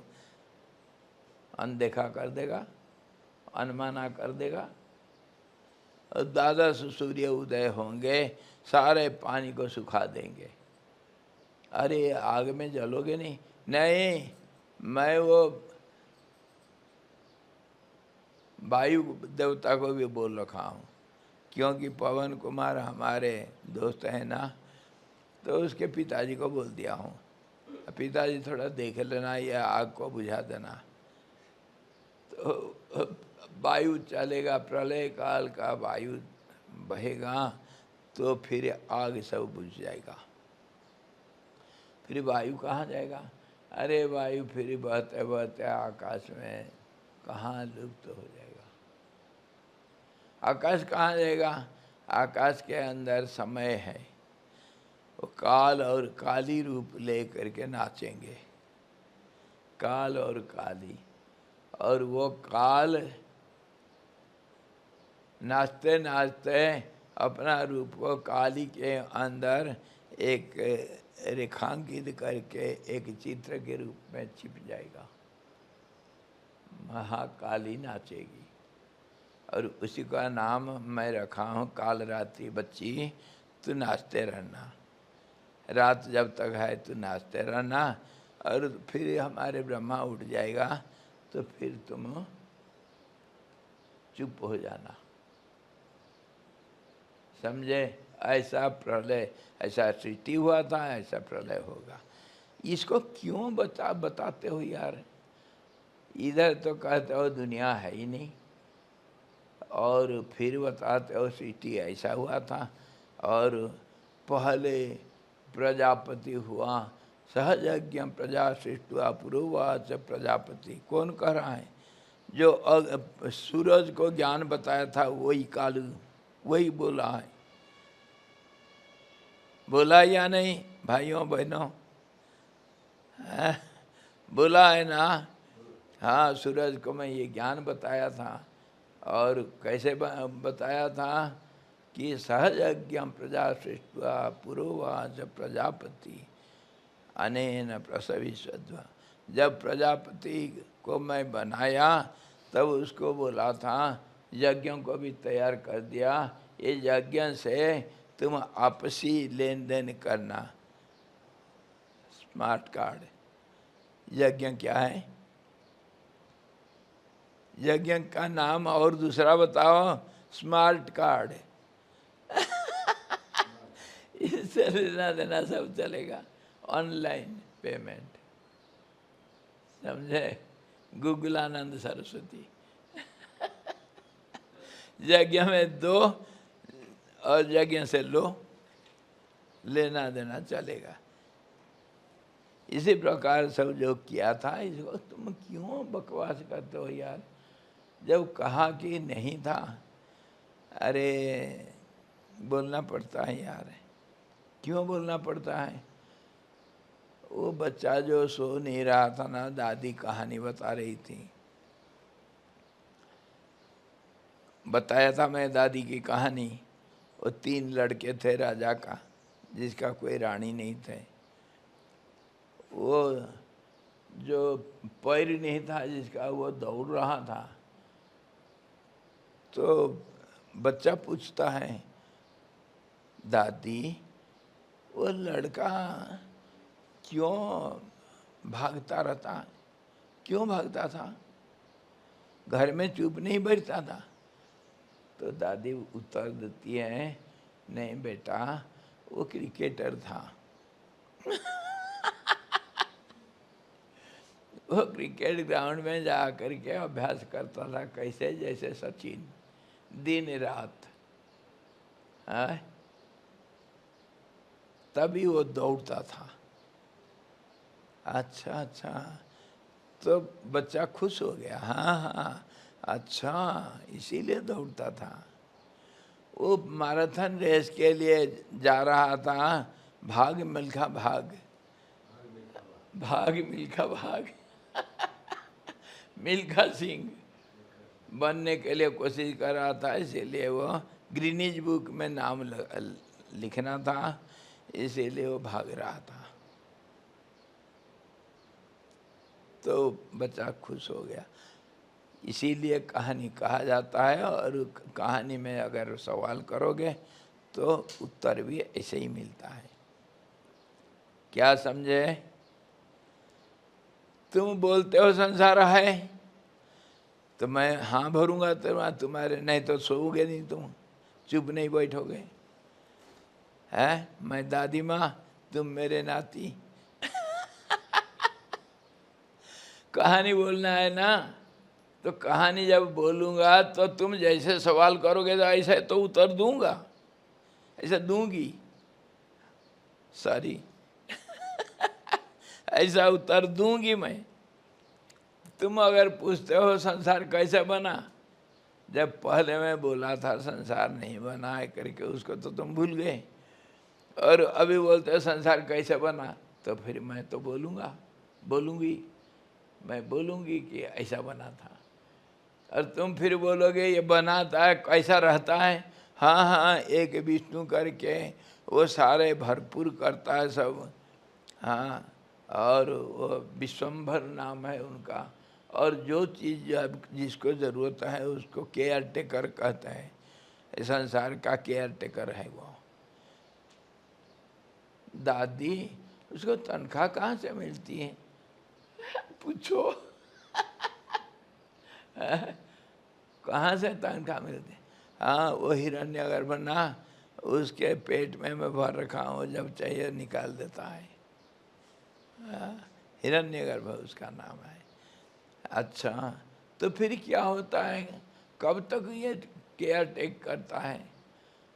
अनदेखा कर देगा, अनमाना कर देगा। और द्वादश सूर्य उदय होंगे, सारे पानी को सुखा देंगे। अरे आग में जलोगे नहीं? नहीं, मैं वो वायु देवता को भी बोल रखा हूँ, क्योंकि पवन कुमार हमारे दोस्त हैं ना, तो उसके पिताजी को बोल दिया हूँ, पिताजी थोड़ा देख लेना, ये आग को बुझा देना। तो वायु चलेगा, प्रलय काल का वायु बहेगा, तो फिर आग सब बुझ जाएगा। फिर वायु कहाँ जाएगा? अरे वायु फिर बहते बहते आकाश में कहाँ लुप्त हो जाएगा। आकाश कहाँ जाएगा? आकाश के अंदर समय है, वो काल और काली रूप ले करके नाचेंगे, काल और काली। और वो काल नाचते नाचते अपना रूप को काली के अंदर एक रेखांकित करके एक चित्र के रूप में छिप जाएगा। महाकाली नाचेगी, और उसी का नाम मैं रखा हूँ काल रात्रि बच्ची, तू नाचते रहना, रात जब तक है तू नाचते रहना। और फिर हमारे ब्रह्मा उठ जाएगा, तो फिर तुम चुप हो जाना। समझे? ऐसा प्रलय, ऐसा सृष्टि हुआ था, ऐसा प्रलय होगा। इसको क्यों बताते हो यार? इधर तो कहते हो दुनिया है ही नहीं, और फिर बताते हो सृष्टि ऐसा हुआ था, और पहले प्रजापति हुआ, सहजज्ञ प्रजा सृष्टि पुरोवाच प्रजापति। कौन कह रहा है? जो सूरज को ज्ञान बताया था वही कालू, वही बोला है। बोला या नहीं भाइयों बहनों? बोला है ना? हाँ, सूरज को मैं ये ज्ञान बताया था। और कैसे बताया था कि सहजज्ञ प्रजा सृष्टि पुरोवाच प्रजापति अनेन प्रसविष्वद्वा। जब प्रजापति को मैं बनाया तब उसको बोला था, यज्ञों को भी तैयार कर दिया, ये यज्ञ से तुम आपसी लेन देन करना। Smart card. यज्ञ क्या है? यज्ञ का नाम और दूसरा बताओ। Smart card. इससे लेना देना सब चलेगा, ऑनलाइन पेमेंट। समझे? गुगलानंद सरस्वती। यज्ञ में दो और यज्ञ से लो, लेना देना चलेगा। इसी प्रकार सब जो किया था, इसको तुम क्यों बकवास करते हो यार? जब कहा कि नहीं था, अरे बोलना पड़ता है यार। क्यों बोलना पड़ता है? वो बच्चा जो सो नहीं रहा था ना, दादी कहानी बता रही थी। बताया था मैं दादी की कहानी। वो 3 लड़के थे राजा का, जिसका कोई रानी नहीं थे। वो जो पैर नहीं था जिसका, वो दौड़ रहा था। तो बच्चा पूछता है, दादी वो लड़का क्यों भागता रहता? क्यों भागता था? घर में चुप नहीं बैठता था? तो दादी उत्तर देती है, नहीं बेटा, वो क्रिकेटर था। वो क्रिकेट ग्राउंड में जा कर के अभ्यास करता था, कैसे जैसे सचिन, दिन रात। हाँ, तभी वो दौड़ता था। अच्छा अच्छा, तो बच्चा खुश हो गया। हाँ हाँ, अच्छा, इसीलिए दौड़ता था। वो मैराथन रेस के लिए जा रहा था। भाग मिल्खा भाग, भाग मिल्खा भाग। मिल्खा सिंह बनने के लिए कोशिश कर रहा था, इसीलिए वो ग्रीनिज बुक में नाम लिखना था, इसीलिए वो भाग रहा था। तो बच्चा खुश हो गया। इसीलिए कहानी कहा जाता है, और कहानी में अगर सवाल करोगे तो उत्तर भी ऐसे ही मिलता है। क्या समझे? तुम बोलते हो संसार है, तो मैं हाँ भरूंगा तुम्हारे, नहीं तो सोओगे नहीं, तुम चुप नहीं बैठोगे। है, मैं दादी माँ, तुम मेरे नाती। कहानी बोलना है ना, तो कहानी जब बोलूँगा तो तुम जैसे सवाल करोगे तो ऐसे तो उत्तर दूंगा, ऐसे दूंगी, सॉरी। ऐसा उत्तर दूंगी मैं। तुम अगर पूछते हो संसार कैसे बना, जब पहले मैं बोला था संसार नहीं बना है करके, उसको तो तुम भूल गए, और अभी बोलते हो संसार कैसे बना, तो फिर मैं तो बोलूँगी, मैं बोलूँगी कि ऐसा बना था। और तुम फिर बोलोगे ये बनाता है, कैसा रहता है। हाँ हाँ, एक विष्णु करके वो सारे भरपूर करता है सब। हाँ, और वो विश्वम्भर नाम है उनका, और जो चीज़ जब जिसको ज़रूरत है उसको केयर टेकर कहते हैं। इस संसार का केयर टेकर है वो। दादी, उसको तनख्वाह कहाँ से मिलती है? पूछो। कहाँ से तनख्वाह मिलती है? हाँ, वो हिरण्यगर्भ ना, उसके पेट में मैं भर रखा हूँ, जब चाहिए निकाल देता है। हिरण्यगर्भ उसका नाम है। अच्छा, तो फिर क्या होता है? कब तक ये केयर टेक करता है?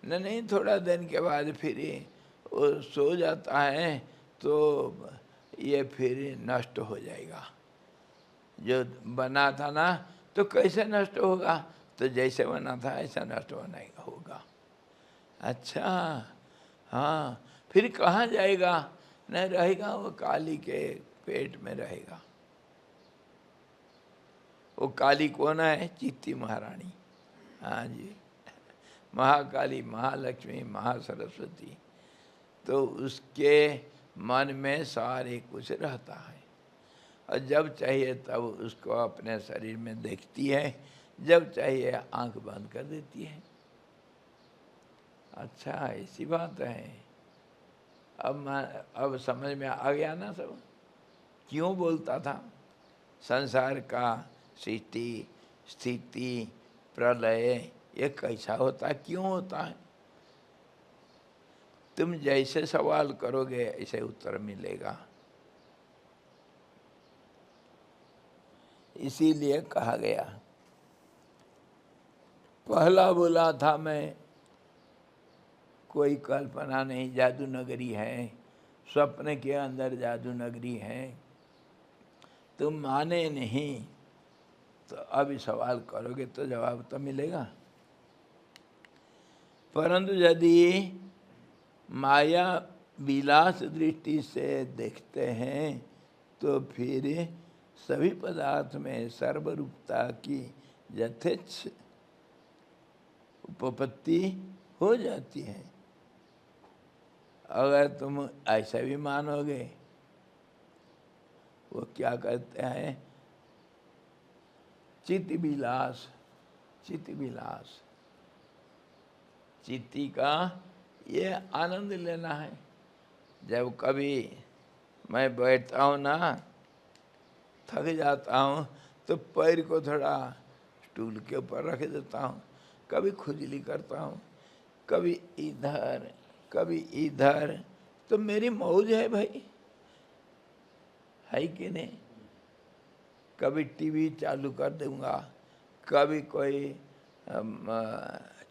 नहीं, थोड़ा दिन के बाद फिर वो सो जाता है, तो ये फिर नष्ट हो जाएगा। जो बना था ना, तो कैसे नष्ट होगा? तो जैसे बना था ऐसा नष्ट होगा। अच्छा, हाँ, फिर कहाँ जाएगा? नहीं रहेगा, वो काली के पेट में रहेगा। वो काली कौन है? चित्ती महारानी। हाँ जी, महाकाली, महालक्ष्मी, महासरस्वती। तो उसके मन में सारे कुछ रहता है, और जब चाहिए तब उसको अपने शरीर में देखती है, जब चाहिए आंख बंद कर देती है। अच्छा, ऐसी बात है। अब समझ में आ गया ना सब, क्यों बोलता था संसार का सृष्टि, स्थिति, प्रलय ये कैसा होता है, क्यों होता है? तुम जैसे सवाल करोगे ऐसे उत्तर मिलेगा। इसीलिए कहा गया, पहला बोला था मैं, कोई कल्पना नहीं, जादू नगरी है, स्वप्न के अंदर जादू नगरी है। तुम माने नहीं, तो अभी सवाल करोगे तो जवाब तो मिलेगा। परंतु यदि माया विलास दृष्टि से देखते हैं, तो फिर सभी पदार्थ में सर्वरूपता की यथेच्छ उपपत्ति हो जाती है। अगर तुम ऐसा भी मानोगे, वो क्या कहते हैं, चित्त विलास, चित्त विलास, चित्ती का ये आनंद लेना है। जब कभी मैं बैठता हूँ ना, थक जाता हूँ, तो पैर को थोड़ा स्टूल के ऊपर रख देता हूँ, कभी खुजली करता हूँ, कभी इधर कभी इधर, तो मेरी मौज है भाई, है कि नहीं? कभी टीवी चालू कर दूंगा, कभी कोई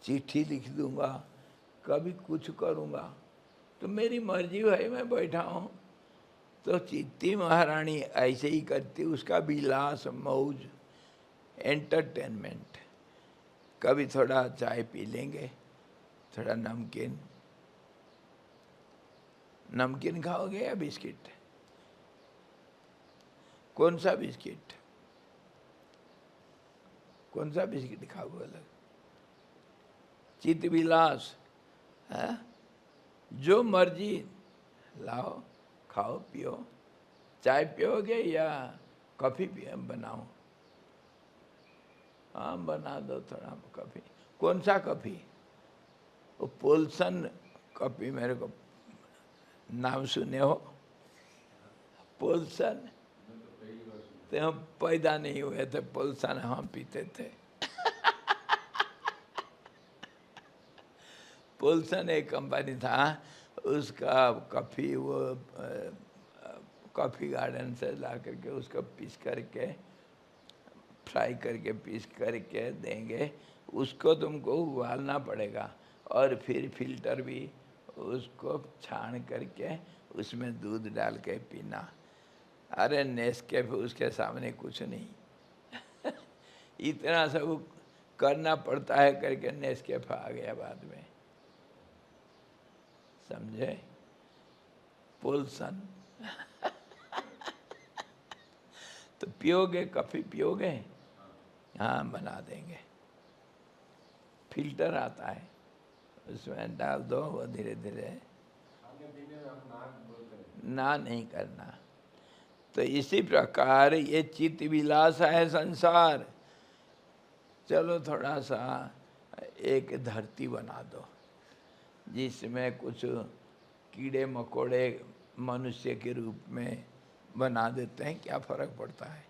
चिट्ठी लिख दूंगा, कभी कुछ करूंगा। तो मेरी मर्जी है, मैं बैठा हूँ। तो चित्ती महारानी ऐसे ही करती, उसका विलास, मौज, एंटरटेनमेंट। कभी थोड़ा चाय पी लेंगे, थोड़ा नमकीन। नमकीन खाओगे या बिस्किट? कौन सा बिस्किट? कौन सा बिस्किट खाओगे? अलग चित्त विलास है, जो मर्जी लाओ, खाओ पियो। चाय पियोगे या कॉफ़ी पियो? बनाओ, हाँ बना दो थोड़ा कॉफ़ी। कौन सा कॉफ़ी? वो पोल्सन कॉफ़ी, मेरे को नाम सुने हो? पोल्सन, तो हम पैदा नहीं हुए थे, पोल्सन हम पीते थे। पोल्सन एक कंपनी था, उसका कॉफ़ी वो कॉफ़ी गार्डन से ला करके उसको पीस करके, फ्राई करके पीस करके देंगे। उसको तुमको उबालना पड़ेगा और फिर फिल्टर भी उसको छान करके उसमें दूध डाल के पीना। अरे नेस्कैफे उसके सामने कुछ नहीं। इतना सब करना पड़ता है करके नेस्कैफे आ गया बाद में, समझे? पोल्सन। तो पियोगे कॉफ़ी? पियोगे? हाँ बना देंगे। फिल्टर आता है, उसमें डाल दो, वो धीरे धीरे। खाने पीने में हम ना बोलते हैं। ना नहीं करना। तो इसी प्रकार ये चित्त विलास है संसार। चलो थोड़ा सा एक धरती बना दो जिसमें कुछ कीड़े मकोड़े मनुष्य के रूप में बना देते हैं, क्या फर्क पड़ता है?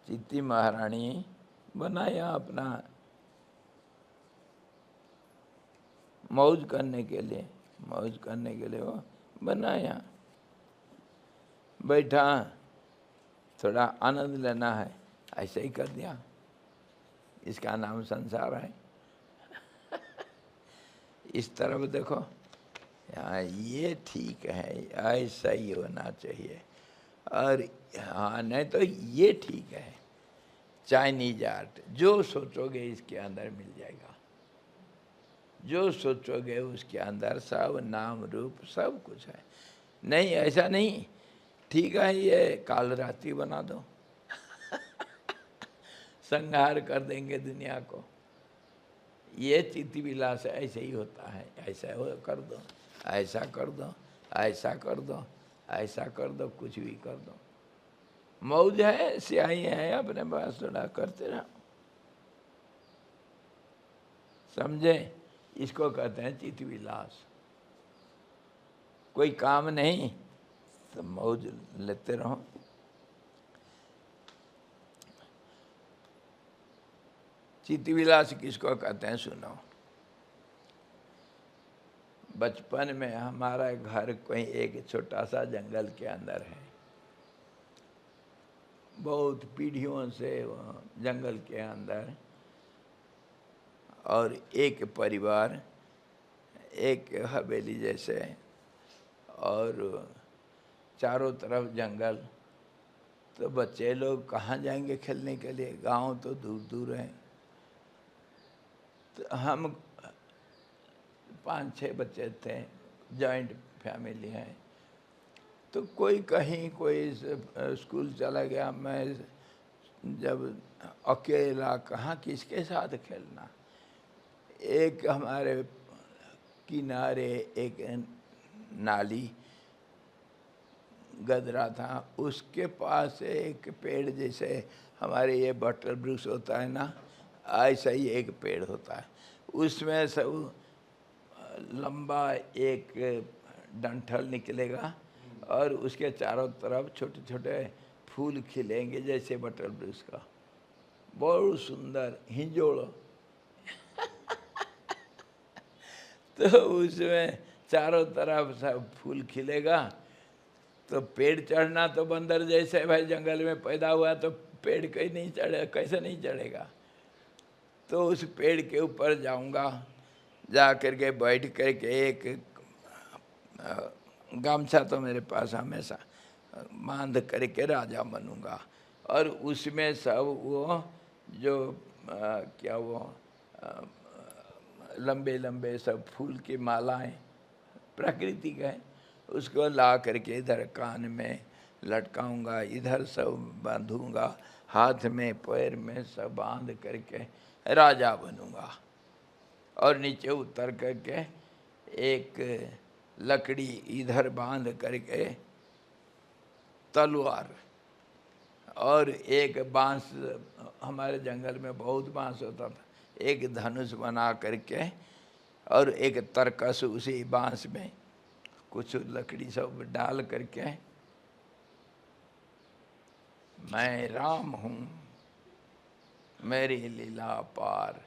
चित्ती महारानी बनाया अपना मौज करने के लिए, मौज करने के लिए वो बनाया। बैठा, थोड़ा आनंद लेना है, ऐसे ही कर दिया। इसका नाम संसार है। इस तरफ देखो, हाँ ये ठीक है, ऐसा ही होना चाहिए। और हाँ नहीं तो ये ठीक है, चाइनीज आर्ट। जो सोचोगे इसके अंदर मिल जाएगा, जो सोचोगे उसके अंदर सब नाम रूप सब कुछ है। नहीं ऐसा नहीं, ठीक है ये कालरात्रि बना दो। संहार कर देंगे दुनिया को। ये चित्त विलास ऐसे ही होता है, ऐसा हो कर दो, ऐसा कर दो, ऐसा कर दो, ऐसा कर दो, कुछ भी कर दो। मौज है, स्याही है, अपने पास थोड़ा करते रहो। समझे? इसको कहते हैं चित्त विलास। कोई काम नहीं तो मौज लेते रहो। चित्त विलास किसको कहते हैं सुनो। बचपन में हमारा घर कोई एक छोटा सा जंगल के अंदर है, बहुत पीढ़ियों से जंगल के अंदर, और एक परिवार, एक हवेली जैसे, और चारों तरफ जंगल। तो बच्चे लोग कहाँ जाएंगे खेलने के लिए? गांव तो दूर दूर है। तो हम 5-6 बच्चे थे, जॉइंट फैमिली है। तो कोई कहीं, कोई स्कूल चला गया। मैं जब अकेला कहाँ किसके साथ खेलना। एक हमारे किनारे एक नाली गदरा था, उसके पास एक पेड़, जैसे हमारे ये बटल वृक्ष होता है ना, ऐसा ही एक पेड़ होता है। उसमें सब लंबा एक डंठल निकलेगा और उसके चारों तरफ छोटे छोटे फूल खिलेंगे जैसे बटल वृक्ष का, बहुत सुंदर हिंजोड़। तो उसमें चारों तरफ सब फूल खिलेगा तो पेड़ चढ़ना तो बंदर जैसे भाई जंगल में पैदा हुआ तो पेड़ कहीं नहीं चढ़े, कैसे नहीं चढ़ेगा। तो उस पेड़ के ऊपर जाऊंगा, जा कर के बैठ कर के एक गमछा तो मेरे पास हमेशा बांध करके राजा बनूंगा, और उसमें सब वो जो क्या वो लंबे लंबे सब फूल की मालाएं प्राकृतिक है, उसको ला करके इधर कान में लटकाऊंगा, इधर सब बांधूंगा, हाथ में पैर में सब बांध करके राजा बनूंगा। और नीचे उतर करके एक लकड़ी इधर बांध करके तलवार, और एक बांस, हमारे जंगल में बहुत बांस होता था, एक धनुष बना करके और एक तरकस उसी बांस में कुछ लकड़ी सब डाल करके मैं राम हूँ मेरी लीला पार,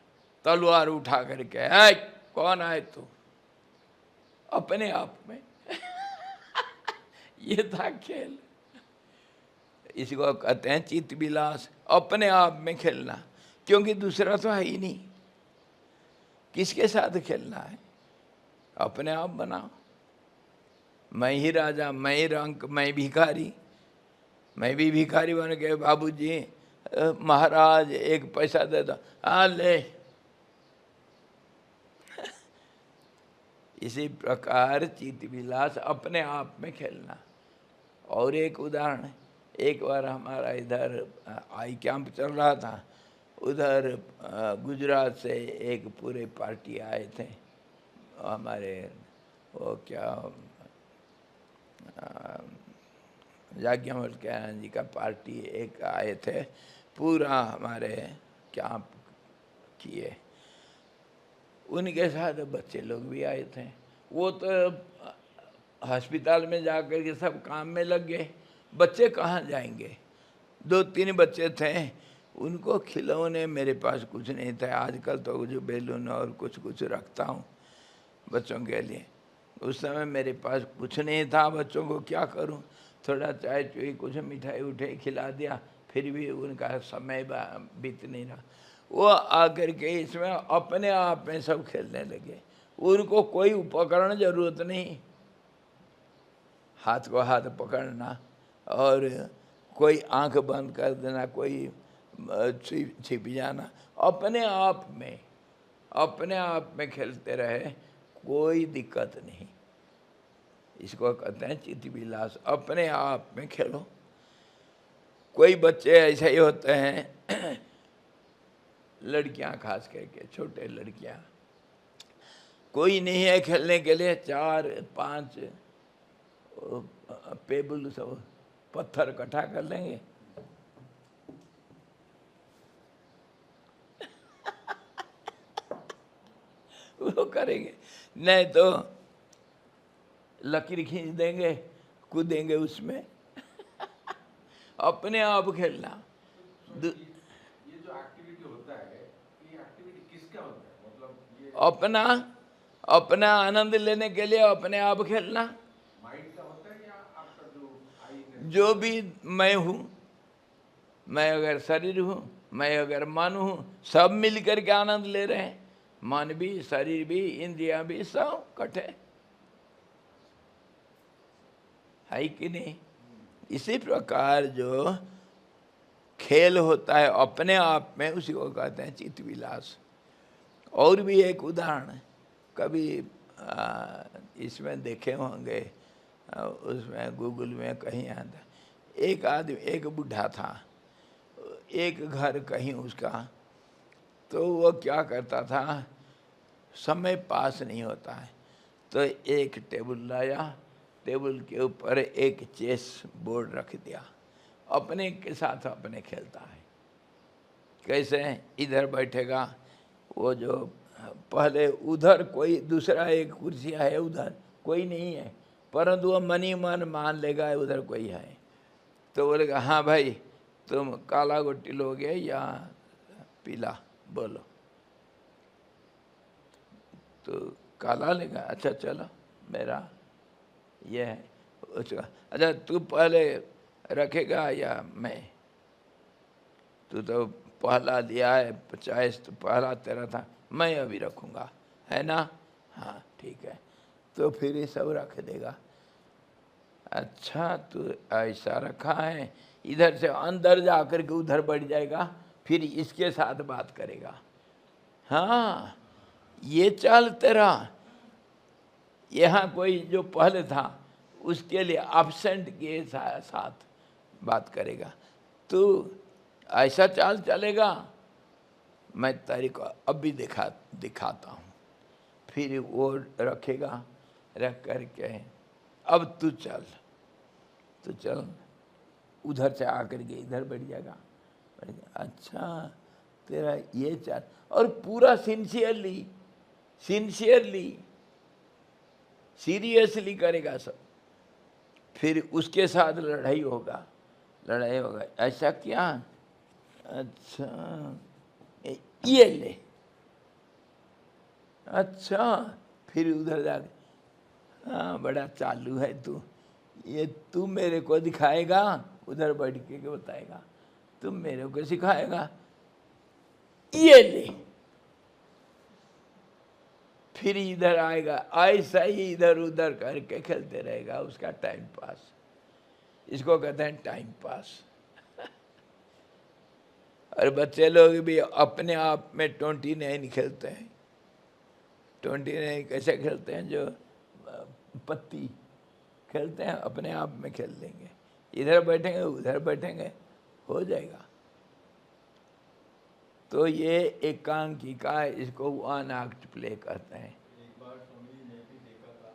तलवार उठा करके है कौन आए तू, अपने आप में ये था खेल। इसको कहते हैं चित्त विलास, अपने आप में खेलना, क्योंकि दूसरा तो है ही नहीं, किसके साथ खेलना है, अपने आप बनाओ। मैं ही राजा, मैं ही रंक, मैं भिखारी, मैं भी भिखारी बन गए, बाबूजी महाराज एक पैसा दे दो, हाँ ले। इसी प्रकार चित्त विलास अपने आप में खेलना। और एक उदाहरण, एक बार हमारा इधर आई कैंप चल रहा था, उधर गुजरात से एक पूरे पार्टी आए थे, हमारे वो क्या याज्ञवल्क्य जी का पार्टी एक आए थे, पूरा हमारे कैंप किए, उनके साथ बच्चे लोग भी आए थे। वो तो अस्पताल में जाकर के सब काम में लग गए, बच्चे कहाँ जाएंगे। 2-3 बच्चे थे, उनको खिलौने, मेरे पास कुछ नहीं था, आजकल तो जो बैलून और कुछ रखता हूँ बच्चों के लिए, उस समय मेरे पास कुछ नहीं था, बच्चों को क्या करूँ, थोड़ा चाय चुई कुछ मिठाई उठाई खिला दिया, फिर भी उनका समय बीत नहीं रहा। वो आकर के इसमें अपने आप में सब खेलने लगे, उनको कोई उपकरण जरूरत नहीं, हाथ को हाथ पकड़ना और कोई आंख बंद कर देना, कोई छिप जाना, अपने आप में खेलते रहे, कोई दिक्कत नहीं। इसको कहते हैं चित्त विलास, अपने आप में खेलो। कोई बच्चे ऐसे ही होते हैं, लड़कियां खास करके, छोटे लड़कियां, कोई नहीं है खेलने के लिए, 4-5 पेबल सब पत्थर इकट्ठा कर लेंगे, वो करेंगे, नहीं तो लकीर खींच देंगे, कूदेंगे उसमें। अपने आप खेलना। ये जो एक्टिविटी होता है, ये एक्टिविटी किसका होता है, मतलब ये अपना आनंद लेने के लिए अपने आप खेलना। माइंड का होता है या आपका जो आई, जो भी मैं हूँ, मैं अगर शरीर हूँ, मैं अगर मन हूँ, सब मिल करके आनंद ले रहे हैं, मन भी, शरीर भी, इंद्रियां भी, सब इकट्ठे, है कि नहीं। इसी प्रकार जो खेल होता है अपने आप में, उसी को कहते हैं चित्त विलास। और भी एक उदाहरण कभी इसमें देखे होंगे, उसमें गूगल में कहीं आता, एक आदमी, एक बूढ़ा था, एक घर कहीं उसका, तो वो क्या करता था, समय पास नहीं होता है, तो एक टेबल लाया, टेबल के ऊपर एक चेस बोर्ड रख दिया, अपने के साथ अपने खेलता है। कैसे, इधर बैठेगा, वो जो पहले उधर कोई दूसरा एक कुर्सी है, उधर कोई नहीं है, परंतु वो मन ही मन मान लेगा उधर कोई है, तो बोलेगा हाँ भाई तुम काला गोटी लोगे या पीला, बोलो, तो काला लेगा, अच्छा चलो मेरा ये है, उसका अच्छा तू पहले रखेगा या मैं? तू तो पहला दिया है 50, तो पहला तेरा था, मैं अभी रखूँगा, है ना? हाँ ठीक है, तो फिर ये सब रख देगा। अच्छा तू ऐसा रखा है, इधर से अंदर जा कर के उधर बढ़ जाएगा, फिर इसके साथ बात करेगा। हाँ ये चाल तेरा। यहाँ कोई जो पहले था उसके लिए एब्सेंट के साथ बात करेगा। तू ऐसा चाल चलेगा, मैं तेरे को अभी दिखाता हूँ। फिर वो रखेगा, रख करके अब तू चल उधर से आकर के इधर बढ़ जाएगा। अच्छा तेरा ये चाल, और पूरा सीरियसली करेगा सब। फिर उसके साथ लड़ाई होगा। ऐसा क्या? अच्छा ये ले। अच्छा फिर उधर जाके, हाँ बड़ा चालू है तू, ये तू मेरे को दिखाएगा, उधर बैठ के बताएगा, तुम मेरे को सिखाएगा, ये ले। फिर इधर आएगा, ऐसा ही इधर उधर करके खेलते रहेगा, उसका टाइम पास। इसको कहते हैं टाइम पास। और बच्चे लोग भी अपने आप में 29 खेलते हैं। 29 कैसे खेलते हैं? जो पत्ती खेलते हैं, अपने आप में खेल लेंगे, इधर बैठेंगे उधर बैठेंगे, हो जाएगा। तो ये एकांकिका, इसको 1 एक्ट प्ले कहते हैं। एक बार स्वामी ने भी देखा था।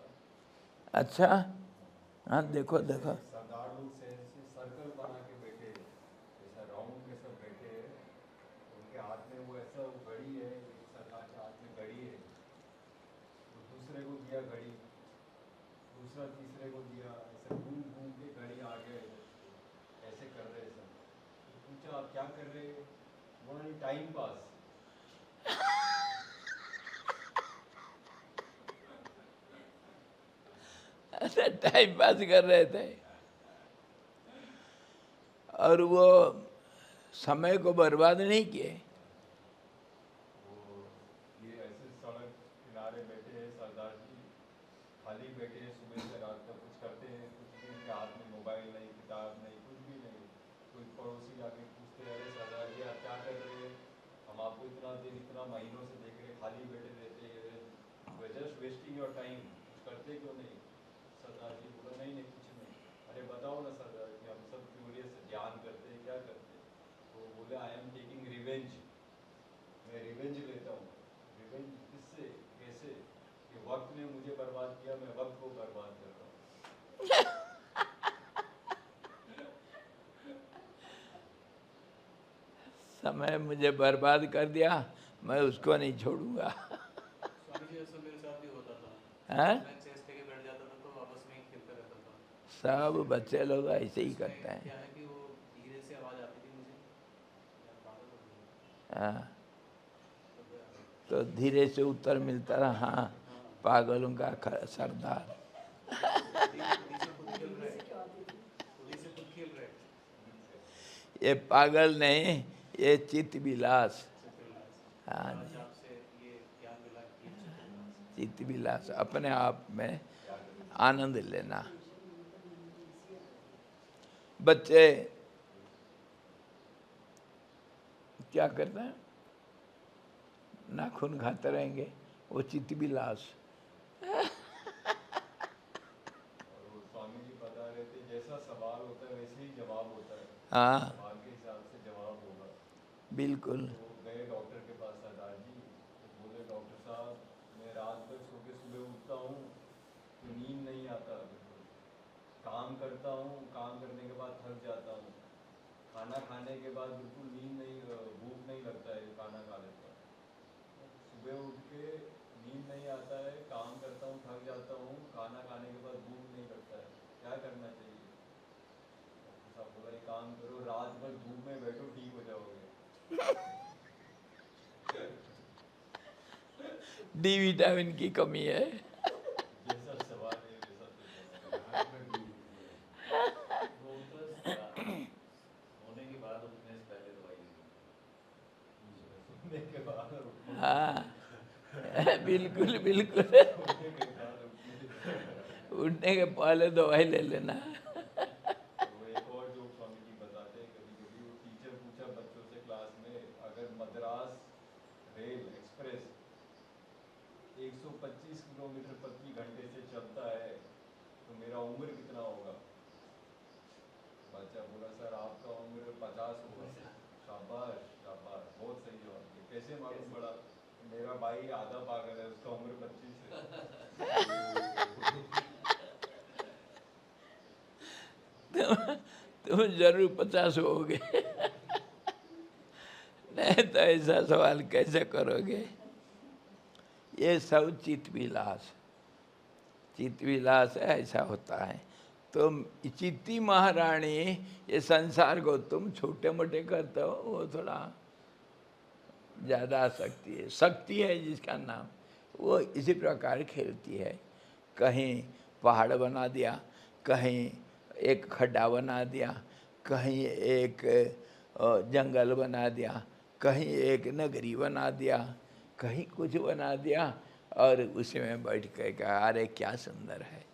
अच्छा हाँ देखो सरदार लोग से सर्कल बना के बैठे, ऐसा राउंड में सब बैठे हैं, उनके हाथ में वो ऐसा घड़ी है, एक सरदार के हाथ में घड़ी है, तो दूसरे को दिया घड़ी, दूसरा तीसरे को दिया, ऐसे घूम घूम के घड़ी आ गए, ऐसे कर रहे सब। तो पूछा आप क्या कर रहे? बोला टाइम पास। ऐसा टाइम पास कर रहे थे, और वो समय को बर्बाद नहीं किए। ये ऐसे सड़क किनारे बैठे हैं सरदार जी, खाली बैठे हैं, सुबह से रात तक कुछ करते हैं, कुछ भी उनके हाथ में मोबाइल नहीं, किताब नहीं, कुछ भी नहीं। कोई पड़ोसी जाके पूछते हैं, अरे सरदार जी आप क्या कर रहे हैं? हम आपको इतना दिन इतना महीनों से देख रहे, खाली बैठे रहते हैं, जस्ट वेस्टिंग योर टाइम, कुछ करते क्यों नहीं? सरदार जी बोला नहीं नहीं कुछ नहीं। अरे बताओ ना सरदार जी, हम सब क्यूरियस ध्यान करते हैं, क्या करते हैं? तो बोले आई एम टेकिंग रिवेंज, मैं रिवेंज लेता हूँ। रिवेंज किससे, कैसे? कि वक्त ने मुझे बर्बाद किया, मैं वक्त को बर्बाद कर रहा हूँ। समय मुझे बर्बाद कर दिया, मैं उसको नहीं छोड़ूंगा। स्वामी जी ऐसा मेरे साथ भी होता था। हैं? मैं चेस लेके बैठ जाता था तो वापस में ही खेलता रहता था। सब बच्चे लोग ऐसे ही करते हैं। क्या है कि वो धीरे से आवाज आती थी मुझे, हाँ तो धीरे से उत्तर मिलता रहा, हाँ पागलों का सरदार। ये पागल नहीं, ये चित्त विलास। हाँ जी, चित्त विलास, अपने आप में आनंद लेना। बच्चे क्या करते हैं? नाखून खाते रहेंगे, वो चित्त विलास। और वो स्वामी जी बता रहे थे, जैसा सवाल होता है वैसे ही जवाब होता है। हाँ सवाल के हिसाब से जवाब होगा। बिल्कुल। तो गए डॉक्टर के पास सरदार जी, तो बोले डॉक्टर साहब मैं रात भर सो के सुबह उठता हूँ तो नींद नहीं आता, बिल्कुल काम करता हूँ, काम करने के बाद थक जाता हूँ, खाना खाने के बाद बिल्कुल नींद नहीं, भूख नहीं लगता है, खाना खा लेता हूँ, सुबह उठ के नींद नहीं आता है, काम करता हूँ, थक जाता हूँ, खाना खाने के बाद भूख नहीं लगता है, क्या करना चाहिए? साहब बोला एक काम करो, रात भर धूप में बैठो, ठीक हो जाओगे। डी विटामिन की कमी है। जैसा सवाल है वैसा तो जवाब है। बिल्कुल बिल्कुल, उठने के पहले दवाई ले लेना। वो एक और जो स्वामी जी बताते हैं, कभी कभी वो टीचर पूछा बच्चों से क्लास में, अगर मद्रास रेल एक्सप्रेस 125 किलोमीटर प्रति घंटे से चलता है तो मेरा उम्र कितना होगा? बच्चा बोला सर आपका उम्र 50 होगा। शाबाश शाबाश, बहुत सही जवाब दिया। कैसे मालूम पड़ा? मेरा भाई आधा पागल है, उसका उम्र 25 है। तुम जरूर 50 होगे। नहीं तो ऐसा सवाल कैसे करोगे? ये सब चित्तविलास, चित्तविलास ऐसा होता है। तो चित्ती महारानी, ये संसार को तुम छोटे मोटे करते हो, वो थोड़ा ज़्यादा शक्ति है, शक्ति है जिसका नाम, वो इसी प्रकार खेलती है। कहीं पहाड़ बना दिया, कहीं एक खड्डा बना दिया, कहीं एक जंगल बना दिया, कहीं एक नगरी बना दिया, कहीं कुछ बना दिया, और उसी में बैठ के कहा अरे क्या सुंदर है।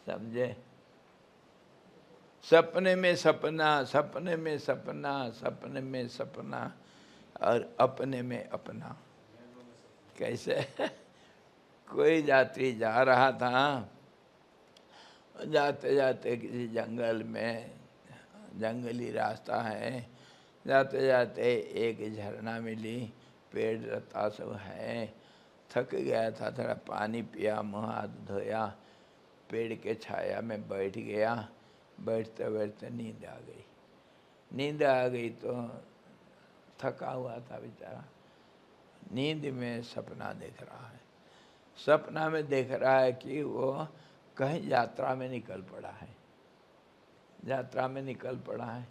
समझे? सपने में सपना, सपने में सपना, सपने में सपना, और अपने में अपना। कैसे? कोई यात्री जा रहा था, जाते जाते किसी जंगल में, जंगली रास्ता है, जाते जाते एक झरना मिली, पेड़ लता सब है, थक गया था, थोड़ा पानी पिया, मुँह हाथ धोया, पेड़ के छाया में बैठ गया। बैठते बैठते नींद आ गई। नींद आ गई तो थका हुआ था बेचारा, नींद में सपना देख रहा है। सपना में देख रहा है कि वो कहीं यात्रा में निकल पड़ा है, यात्रा में निकल पड़ा है।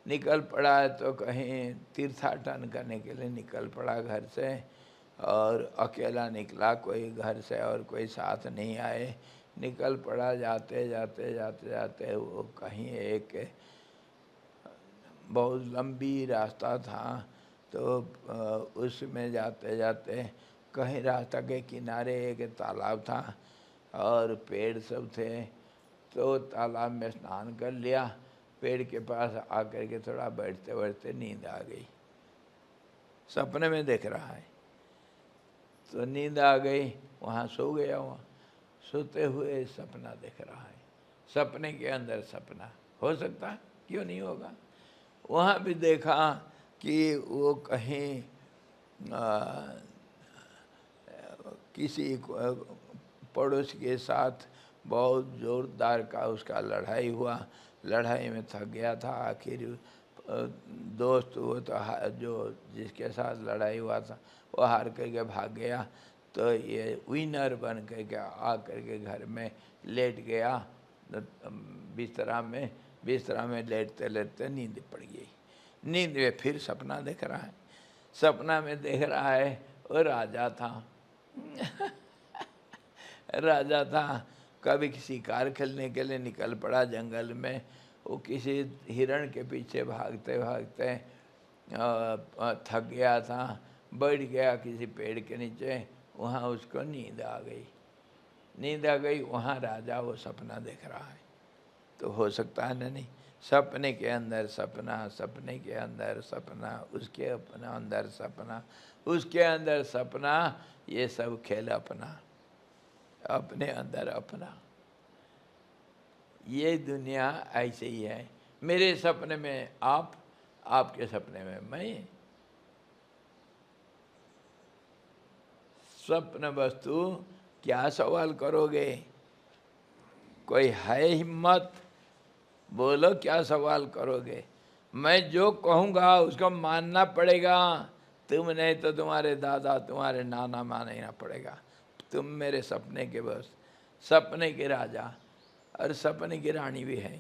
निकल पड़ा है तो कहीं तीर्थाटन करने के लिए निकल पड़ा घर से, और अकेला निकला, कोई घर से और कोई साथ नहीं आए, निकल पड़ा। जाते जाते जाते जाते वो कहीं एक बहुत लंबी रास्ता था, तो उसमें जाते जाते कहीं रास्ता के किनारे एक तालाब था और पेड़ सब थे, तो तालाब में स्नान कर लिया। पेड़ के पास आकर के थोड़ा बैठते बैठते नींद आ गई। सपने में देख रहा है तो नींद आ गई, वहाँ सो गया। वहाँ सोते हुए सपना देख रहा है, सपने के अंदर सपना। हो सकता है, क्यों नहीं होगा। वहाँ भी देखा कि वो कहीं किसी पड़ोस के साथ बहुत ज़ोरदार का उसका लड़ाई हुआ। लड़ाई में थक गया था, आखिर दोस्त वो तो जो जिसके साथ लड़ाई हुआ था वो हार करके भाग गया। तो ये विनर बन करके आ करके घर में लेट गया, बिस्तरा में लेटते लेटते नींद पड़ गई। नींद में फिर सपना देख रहा है। सपना में देख रहा है वो राजा था राजा था, कभी शिकार खेलने के लिए निकल पड़ा जंगल में। वो किसी हिरण के पीछे भागते भागते थक गया था, बैठ गया किसी पेड़ के नीचे, वहाँ उसको नींद आ गई। नींद आ गई, वहाँ राजा वो सपना देख रहा है। तो हो सकता है ना, नहीं, सपने के अंदर सपना, सपने के अंदर सपना, उसके अपना अंदर सपना, उसके अंदर सपना, ये सब खेल अपना, अपने अंदर अपना। ये दुनिया ऐसे ही है। मेरे सपने में आप, आपके सपने में मैं। स्वप्न वस्तु क्या सवाल करोगे? कोई है हिम्मत? बोलो क्या सवाल करोगे? मैं जो कहूँगा उसको मानना पड़ेगा। तुम नहीं तो तुम्हारे दादा, तुम्हारे नाना मानना पड़ेगा। तुम मेरे सपने के बस, सपने के राजा और सपने की रानी भी है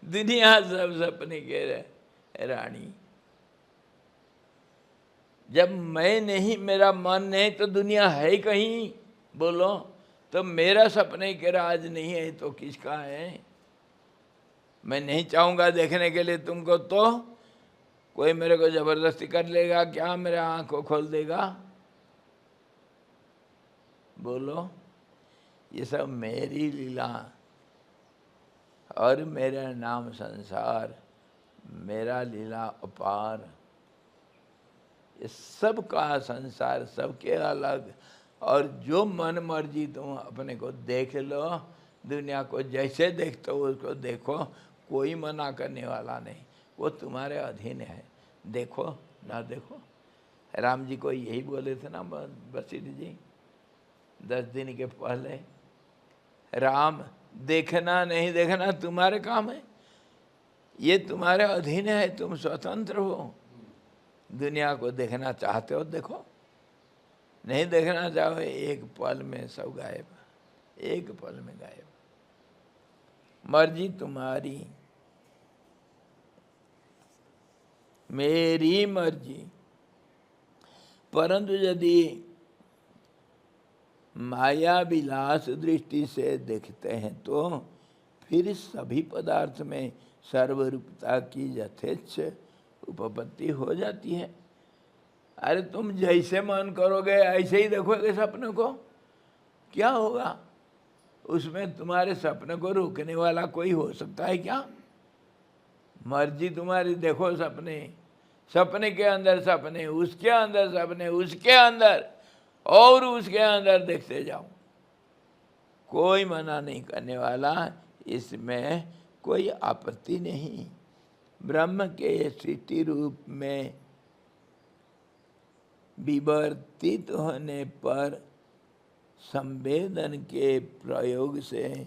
दुनिया सब सपने के रानी। जब मैं नहीं, मेरा मन नहीं, तो दुनिया है कहीं? बोलो तो मेरा सपने के राज नहीं है तो किसका है? मैं नहीं चाहूँगा देखने के लिए तुमको, तो कोई मेरे को जबरदस्ती कर लेगा क्या, मेरे आँख को खोल देगा? बोलो। ये सब मेरी लीला और मेरा नाम संसार, मेरा लीला अपार। ये सब का संसार सबके अलग, और जो मन मर्जी तुम अपने को देख लो, दुनिया को जैसे देखते हो उसको देखो, कोई मना करने वाला नहीं, वो तुम्हारे अधीन है। देखो ना देखो, राम जी को यही बोले थे ना वशिष्ठ जी 10 दिन के पहले, राम देखना नहीं देखना तुम्हारे काम है, ये तुम्हारे अधीन है, तुम स्वतंत्र हो। दुनिया को देखना चाहते हो देखो, नहीं देखना चाहो एक पल में सब गायब, एक पल में गायब। मर्जी तुम्हारी, मेरी मर्जी। परंतु यदि माया विलास दृष्टि से देखते हैं तो फिर सभी पदार्थ में सर्वरूपता की यथेच्छ उपपत्ति हो जाती है। अरे तुम जैसे मन करोगे ऐसे ही देखोगे सपने को, क्या होगा उसमें? तुम्हारे सपने को रोकने वाला कोई हो सकता है क्या? मर्जी तुम्हारी, देखो सपने, सपने के अंदर सपने, उसके अंदर सपने, उसके अंदर और उसके अंदर देखते जाओ, कोई मना नहीं करने वाला, इसमें कोई आपत्ति नहीं। ब्रह्म के सृष्टि रूप में विवर्तित होने पर संवेदन के प्रयोग से,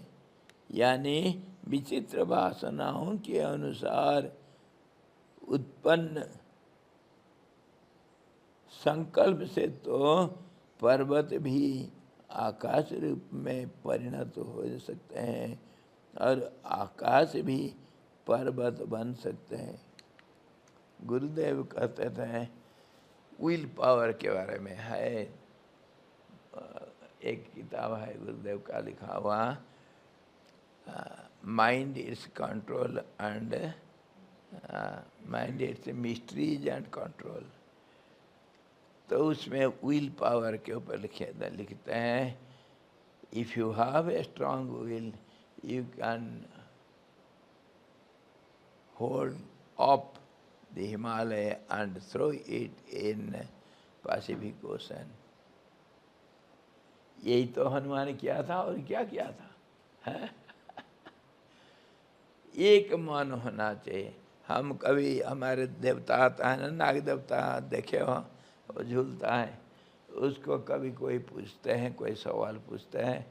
यानी विचित्र वासनाओं के अनुसार उत्पन्न संकल्प से तो पर्वत भी आकाश रूप में परिणत हो सकते हैं और आकाश भी पर्वत बन सकते हैं। गुरुदेव कहते थे, विल पावर के बारे में है, एक किताब है गुरुदेव का लिखा हुआ, mind it's control and mind it's mysteries and control. तो उसमें विल पावर के ऊपर लिखते हैं, if you have a strong will you can hold up the Himalaya and throw it in Pacific Ocean। यही तो हनुमान ने किया था, और क्या किया था है? एक मन होना चाहिए। हम कभी, हमारे देवता आता है ना, नाग देवता देखे हो, वो झूलता है, उसको कभी कोई पूछते हैं, कोई सवाल पूछते हैं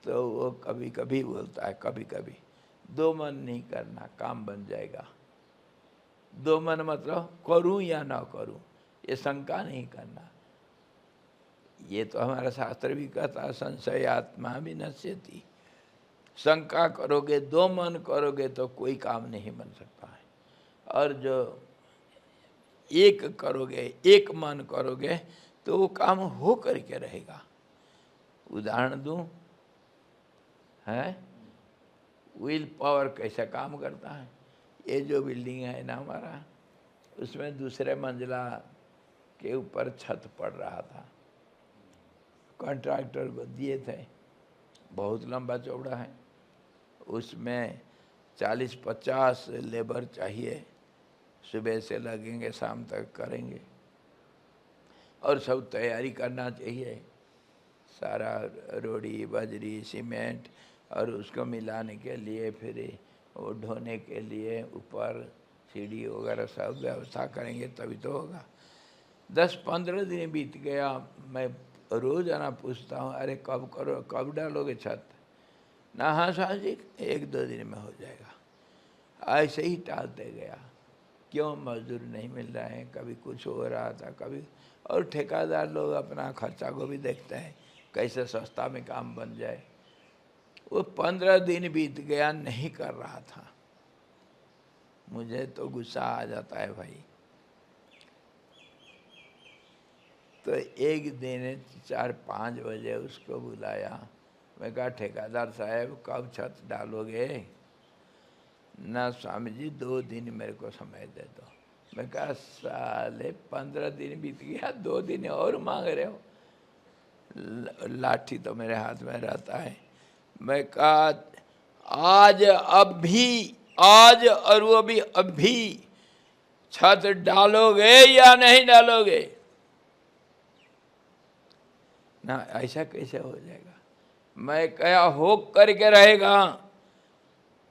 तो वो कभी कभी बोलता है, कभी कभी दो मन नहीं करना, काम बन जाएगा। दो मन मतलब करूं या ना करूं, ये शंका नहीं करना। ये तो हमारा शास्त्र भी कहता है, संशयात्मा विनश्यति। शंका करोगे, दो मन करोगे तो कोई काम नहीं बन सकता है। और जो एक करोगे, एक मन करोगे तो वो काम हो करके रहेगा। उदाहरण दूं, है विल पावर कैसा काम करता है। ये जो बिल्डिंग है ना हमारा, उसमें दूसरे मंजिला के ऊपर छत पड़ रहा था, कॉन्ट्रैक्टर को दिए थे, बहुत लंबा चौड़ा है, उसमें 40-50 लेबर चाहिए, सुबह से लगेंगे शाम तक करेंगे, और सब तैयारी करना चाहिए, सारा रोड़ी बजरी सीमेंट, और उसको मिलाने के लिए फिर वो ढोने के लिए ऊपर सीढ़ी वगैरह सब व्यवस्था करेंगे तभी तो होगा। 10-15 दिन बीत गया, मैं रोज़ाना पूछता हूँ, अरे कब करो, कब डालोगे छत? ना, हाँ साहब जी 1-2 दिन में हो जाएगा। ऐसे ही टालते गया। क्यों? मजदूर नहीं मिल रहे हैं, कभी कुछ हो रहा था, कभी, और ठेकेदार लोग अपना खर्चा को भी देखते हैं, कैसे सस्ता में काम बन जाए। वो 15 दिन बीत गया, नहीं कर रहा था। मुझे तो गुस्सा आ जाता है भाई। तो एक दिन 4-5 बजे उसको बुलाया, मैं कहा ठेकेदार साहब कब छत डालोगे? ना स्वामी जी 2 दिन मेरे को समय दे दो। मैं कहा साले 15 दिन बीत गया, 2 दिन और मांग रहे हो। लाठी तो मेरे हाथ में रहता है। मैं कहा आज और वो भी अभी छत डालोगे या नहीं डालोगे? ना ऐसा कैसे हो जाएगा? मैं कहा हो करके रहेगा,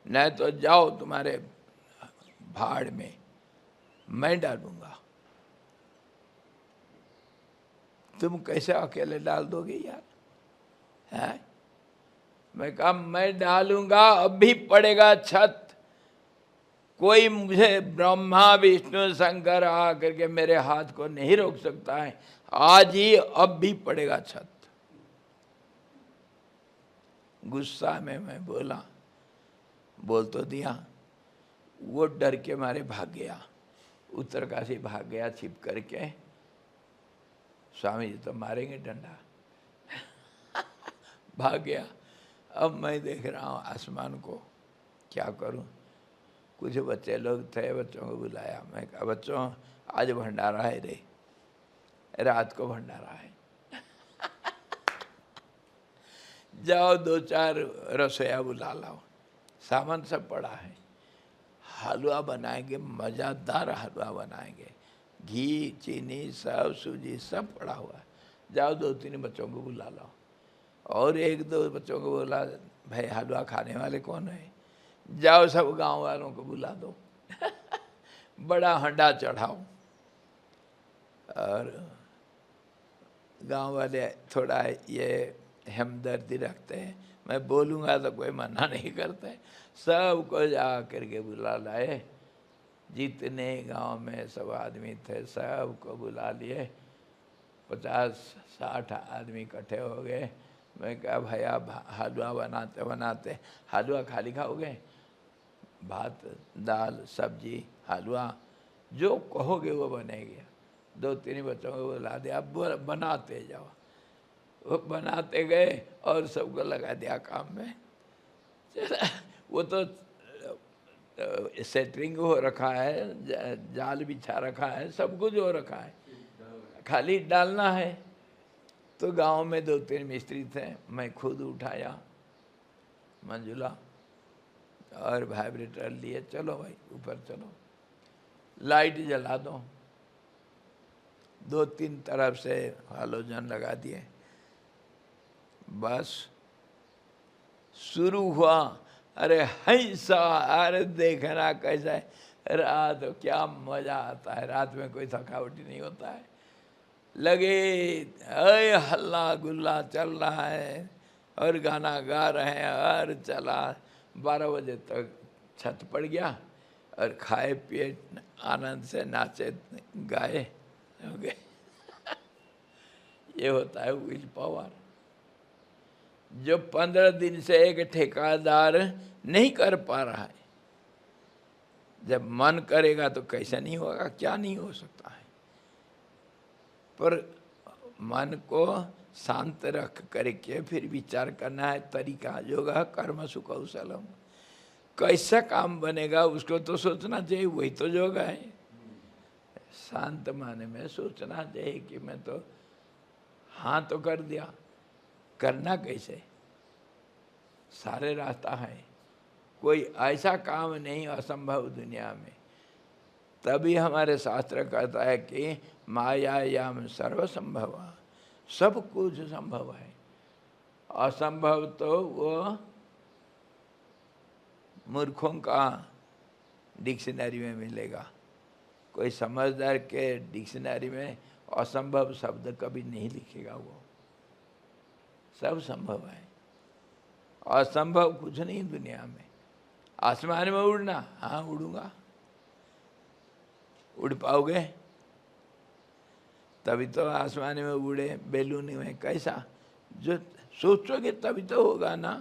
नहीं तो जाओ तुम्हारे भाड़ में, मैं डालूंगा। तुम कैसे अकेले डाल दोगे यार? है? मैं कहा मैं डालूंगा, अभी पड़ेगा छत। कोई मुझे ब्रह्मा विष्णु शंकर आ करके मेरे हाथ को नहीं रोक सकता है। आज ही अब भी पड़ेगा छत। गुस्सा में मैं बोल तो दिया। वो डर के मारे भाग गया, उत्तरकाशी भाग गया छिप करके। स्वामी जी तो मारेंगे डंडा। भाग गया। अब मैं देख रहा हूँ आसमान को, क्या करूँ? कुछ बच्चे लोग थे, बच्चों को बुलाया। मैं कहा बच्चों आज भंडारा है रे, रात को भंडारा है। जाओ 2-4 रसोईया बुला लाओ, सामान सब पड़ा है। हलवा बनाएंगे, मज़ेदार हलवा बनाएंगे, घी चीनी सब सूजी सब पड़ा हुआ है। जाओ 2-3 बच्चों को बुला लाओ। और 1-2 बच्चों को बोला भाई हलवा खाने वाले कौन है? जाओ सब गांव वालों को बुला दो। बड़ा हंडा चढ़ाओ। और गांव वाले थोड़ा ये हमदर्दी रखते हैं, मैं बोलूँगा तो कोई मना नहीं करते। सबको जा करके बुला लाए। जितने गांव में सब आदमी थे सबको बुला लिए। 50-60 आदमी इकट्ठे हो गए। मैं कहा भैया हलवा बनाते बनाते, हलवा खाली खाओगे? भात दाल सब्जी हलवा जो कहोगे वो बनेगा। 2-3 बच्चों को बुला दिया, अब बनाते जाओ। वो बनाते गए और सबको लगा दिया काम में। वो तो सेटरिंग हो रखा है, जाल बिछा रखा है, सब कुछ हो रखा है, खाली डालना है। तो गांव में 2-3 मिस्त्री थे, मैं खुद उठाया मंजुला और वाइब्रेटर लिए, चलो भाई ऊपर चलो, लाइट जला दो। 2-3 तरफ से हालोजन लगा दिए। बस शुरू हुआ। अरे ऐसा, अरे देखना कैसा है रात, क्या मज़ा आता है। रात में कोई थकावट नहीं होता है। लगे अरे हल्ला गुल्ला चल रहा है और गाना गा रहे हैं और चला। 12 बजे तक छत पड़ गया और खाए पिए आनंद से नाचे गाए हो गए। ये होता है विल पावर, जो 15 दिन से एक ठेकेदार नहीं कर पा रहा है। जब मन करेगा तो कैसे नहीं होगा, क्या नहीं हो सकता है। पर मन को शांत रख करके फिर विचार करना है। तरीका योगा कर्मसु कौशलम, कैसा काम बनेगा उसको तो सोचना चाहिए, वही तो योगा है। शांत माने में सोचना चाहिए कि मैं तो हाँ तो कर दिया, करना कैसे? सारे रास्ता है, कोई ऐसा काम नहीं असंभव दुनिया में। तभी हमारे शास्त्र कहता है कि मायायाम सर्व संभव, सब कुछ संभव है। असंभव तो वो मूर्खों का डिक्शनरी में मिलेगा। कोई समझदार के डिक्शनरी में असंभव शब्द कभी नहीं लिखेगा। वो सब संभव है, असंभव कुछ नहीं दुनिया में। आसमान में उड़ना, हाँ उड़ूंगा। उड़ पाओगे? तभी तो आसमान में उड़े। बैलून में कैसा, जो सोचोगे तभी तो होगा ना।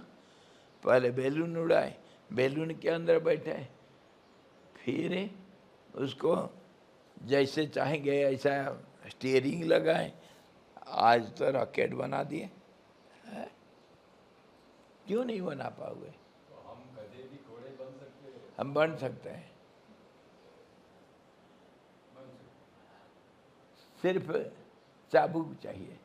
पहले बैलून उड़ाए, बैलून के अंदर बैठे, फिर उसको जैसे चाहेंगे ऐसा स्टीयरिंग लगाए। आज तो रॉकेट बना दिए, क्यों नहीं बना पाओगे? तो हम गधे भी घोड़े बन सकते हैं। हम बन सकते हैं। सिर्फ चाबुक चाहिए।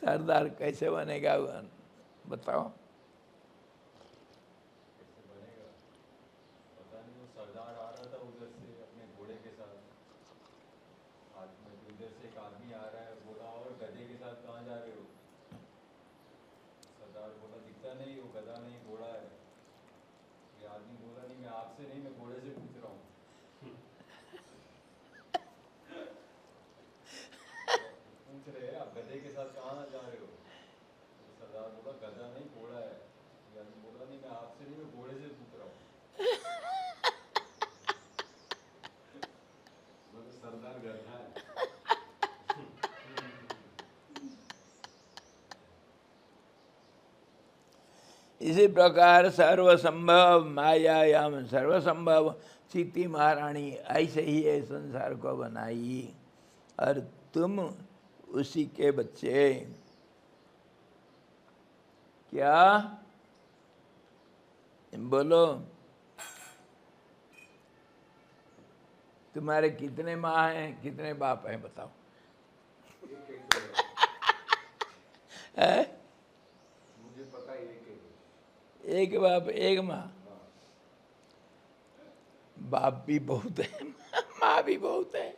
सरदार कैसे बनेगा बताओ? कैसे बनेगा पता नहीं। वो सरदार आ रहा था उधर से अपने घोड़े के साथ, हाथ में उधर से एक आदमी आ रहा है, बोला और गधे के साथ कहाँ जा रहे हो? सरदार बोला दिखता नहीं, वो गधा नहीं घोड़ा है। ये आदमी बोला नहीं मैं आपसे नहीं, मैं घोड़े से पूछ रहा हूँ। पूछ रहे हैं आप गधे के साथ कहाँ जा रहे हो? तो सरदार बोला गधा नहीं घोड़ा है। ये आदमी बोला नहीं मैं आपसे नहीं, मैं घोड़े से पूछ रहा हूँ। मतलब सरदार गधा है। इसी प्रकार सर्वसंभव मायायाम सर्वसंभव सीती महारानी ऐसे ही है संसार को बनाई, और तुम उसी के बच्चे। क्या बोलो? तुम्हारे कितने माँ हैं, कितने बाप हैं बताओ? है? मुझे पता है एक बाप एक माँ। बाप भी बहुत है, माँ भी बहुत है।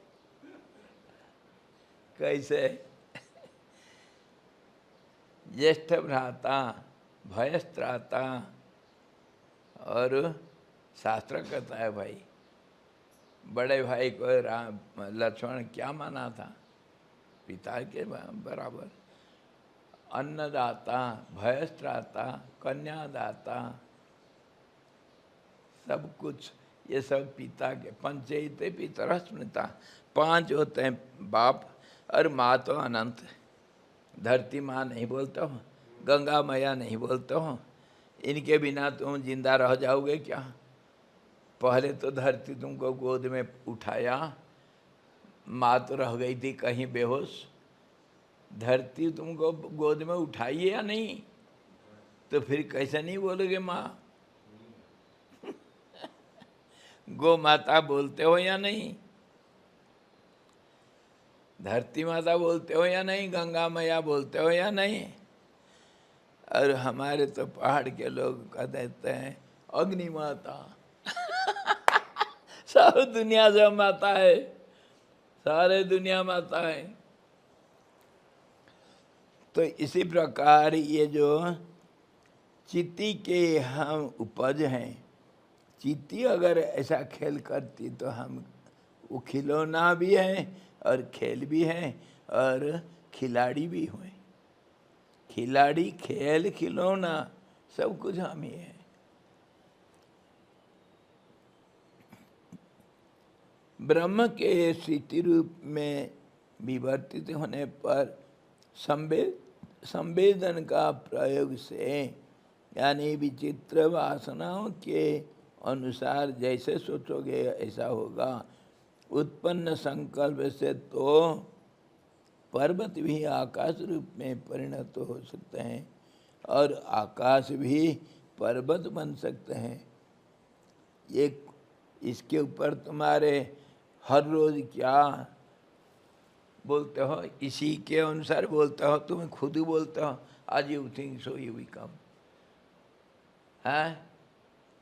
कैसे? ज्येष्ठ भ्राता भयस्त्राता, और शास्त्र कहता है भाई बड़े भाई को राम लक्ष्मण क्या माना था? पिता के बराबर। अन्नदाता भयस्त्राता कन्यादाता, सब कुछ ये सब पिता के। पंचैते पितर स्मृता, 5 होते हैं बाप, और माँ तो अनंत। धरती माँ नहीं बोलते हो, गंगा मैया नहीं बोलते हो, इनके बिना तुम जिंदा रह जाओगे क्या? पहले तो धरती तुमको गोद में उठाया, माँ तो रह गई थी कहीं बेहोश। धरती तुमको गोद में उठाई या नहीं? तो फिर कैसे नहीं बोलोगे माँ? गो माता बोलते हो या नहीं? धरती माता बोलते हो या नहीं? गंगा मैया बोलते हो या नहीं? और हमारे तो पहाड़ के लोग कह देते हैं अग्नि माता। सारी दुनिया से माता है, सारे दुनिया माता है। तो इसी प्रकार ये जो चित्ती के हम उपज हैं, चित्ती अगर ऐसा खेल करती तो हम वो खिलौना भी हैं और खेल भी हैं और खिलाड़ी भी हुए। खिलाड़ी खेल खिलौना सब कुछ हम ही हैं। ब्रह्म के स्थिति रूप में विवर्तित होने पर संवेदन का प्रयोग से, यानी विचित्र वासनाओं के अनुसार जैसे सोचोगे ऐसा होगा। उत्पन्न संकल्प से तो पर्वत भी आकाश रूप में परिणत हो सकते हैं और आकाश भी पर्वत बन सकते हैं। ये इसके ऊपर तुम्हारे हर रोज क्या बोलते हो, इसी के अनुसार बोलते हो, तुम खुद बोलते हो आज you think so you become. है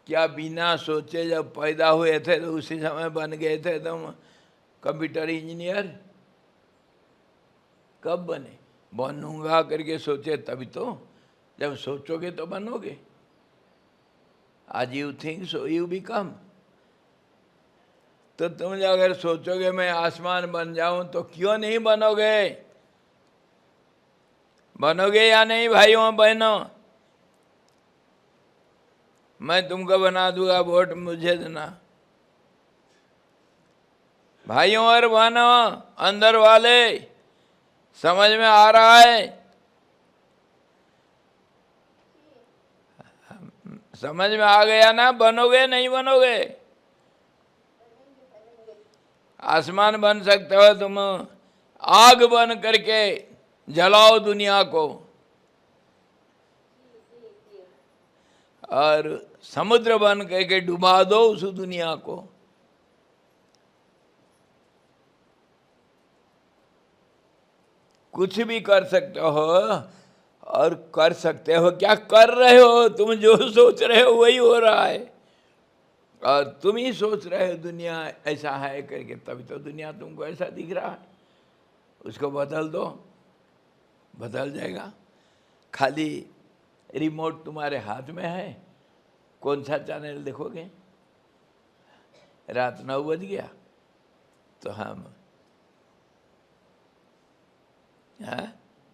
क्या बिना सोचे जब पैदा हुए थे तो उसी समय बन गए थे तुम कंप्यूटर इंजीनियर? कब बने? बनूंगा करके सोचे तभी तो, जब सोचोगे तो बनोगे। आज you think so you become. तो तुम अगर सोचोगे मैं आसमान बन जाऊं तो क्यों नहीं बनोगे? बनोगे या नहीं भाइयों बहनों? मैं तुमको बना दूंगा, वोट मुझे देना। भाइयों और बहनों अंदर वाले, समझ में आ रहा है? समझ में आ गया ना? बनोगे नहीं बनोगे? आसमान बन सकते हो तुम, आग बन करके जलाओ दुनिया को। और समुद्र बन के डुबा दो उस दुनिया को। कुछ भी कर सकते हो और कर सकते हो, क्या कर रहे हो तुम? जो सोच रहे हो वही हो रहा है, और तुम ही सोच रहे हो दुनिया ऐसा है करके, तभी तो दुनिया तुमको ऐसा दिख रहा है। उसको बदल दो, बदल जाएगा। खाली रिमोट तुम्हारे हाथ में है, कौन सा चैनल देखोगे? रात 9 बज गया तो हम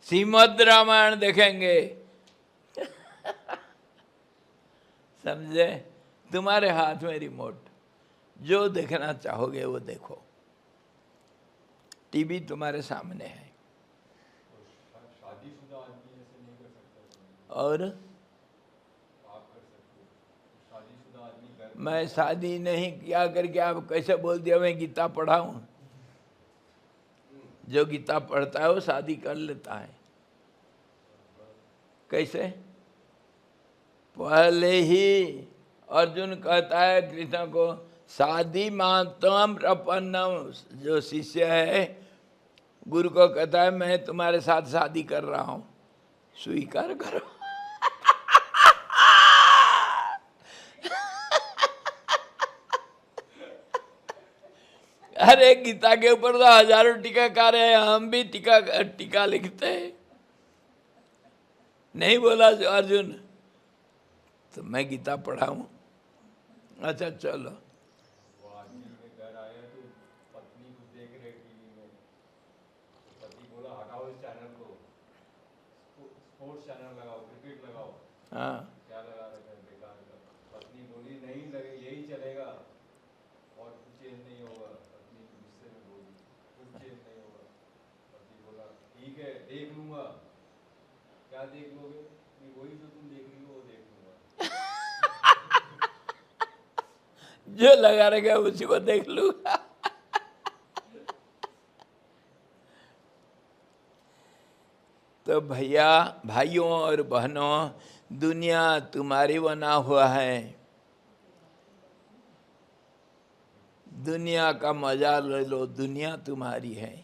श्रीमद् रामायण देखेंगे। समझे? तुम्हारे हाथ में रिमोट, जो देखना चाहोगे वो देखो। टीवी तुम्हारे सामने है। शादीशुदा आदमी ऐसे नहीं कर सकता। और आप कर सकते हो। शादीशुदा आदमी घर मैं शादी नहीं किया करके आप कैसे बोल दिया मैं गीता पढ़ाऊं? जो गीता पढ़ता है वो शादी कर लेता है। कैसे? पहले ही अर्जुन कहता है कृष्ण को, शादी मातम प्रपन्नम। जो शिष्य है गुरु को कहता है मैं तुम्हारे साथ शादी कर रहा हूं, स्वीकार करो। अरे गीता के ऊपर तो हजारों टीकाकार हैं, हम भी टीका लिखते हैं। नहीं बोला जो अर्जुन, तो मैं गीता पढ़ाऊं? अच्छा चलो। वो आदमी के घर आया तो पत्नी को देख रहे टीवी में, तो पति बोला हटाओ इस चैनल को, स्पोर्ट्स चैनल लगाओ, क्रिकेट लगाओ। हाँ, क्या लगा रखा है बेकार का। पत्नी बोली नहीं लगे, यही चलेगा और कुछ चेंज नहीं होगा। पत्नी गुस्से में बोली कुछ चेंज नहीं होगा। पति बोला ठीक है देख लूंगा। क्या देख लोगे? वही जो तुम देख रही हो वो देख लूंगा। जो लगा रहेगा उसी को देख लूंगा। तो भैया, भाइयों और बहनों, दुनिया तुम्हारी बना हुआ है। दुनिया का मजा ले लो, दुनिया तुम्हारी है।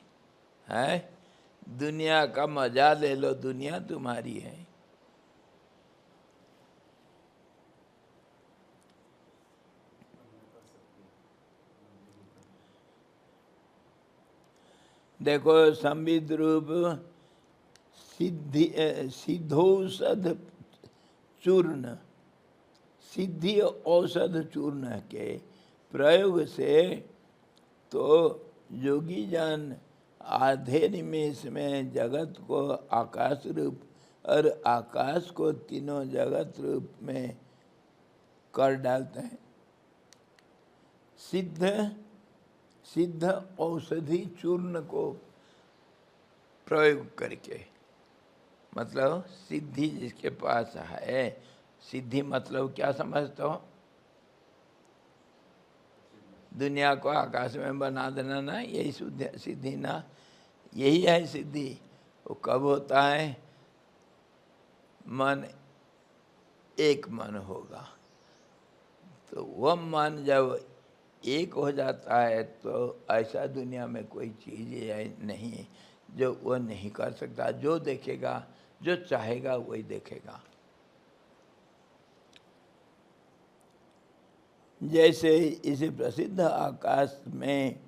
दुनिया का मजा ले लो, दुनिया तुम्हारी है। देखो संविद रूप सिद्धौषध चूर्ण, सिद्धि औषध चूर्ण के प्रयोग से तो योगी जन आधे निमेष में जगत को आकाश रूप और आकाश को तीनों जगत रूप में कर डालते हैं। सिद्ध औषधि चूर्ण को प्रयोग करके, मतलब सिद्धि जिसके पास है। सिद्धि मतलब क्या समझते हो? दुनिया को आकाश में बना देना ना, यही सिद्धि ना, यही है सिद्धि। वो कब होता है? मन एक मन होगा, तो वह मन जब एक हो जाता है तो ऐसा दुनिया में कोई चीज़ नहीं जो वह नहीं कर सकता। जो देखेगा, जो चाहेगा वही देखेगा। जैसे इस प्रसिद्ध आकाश में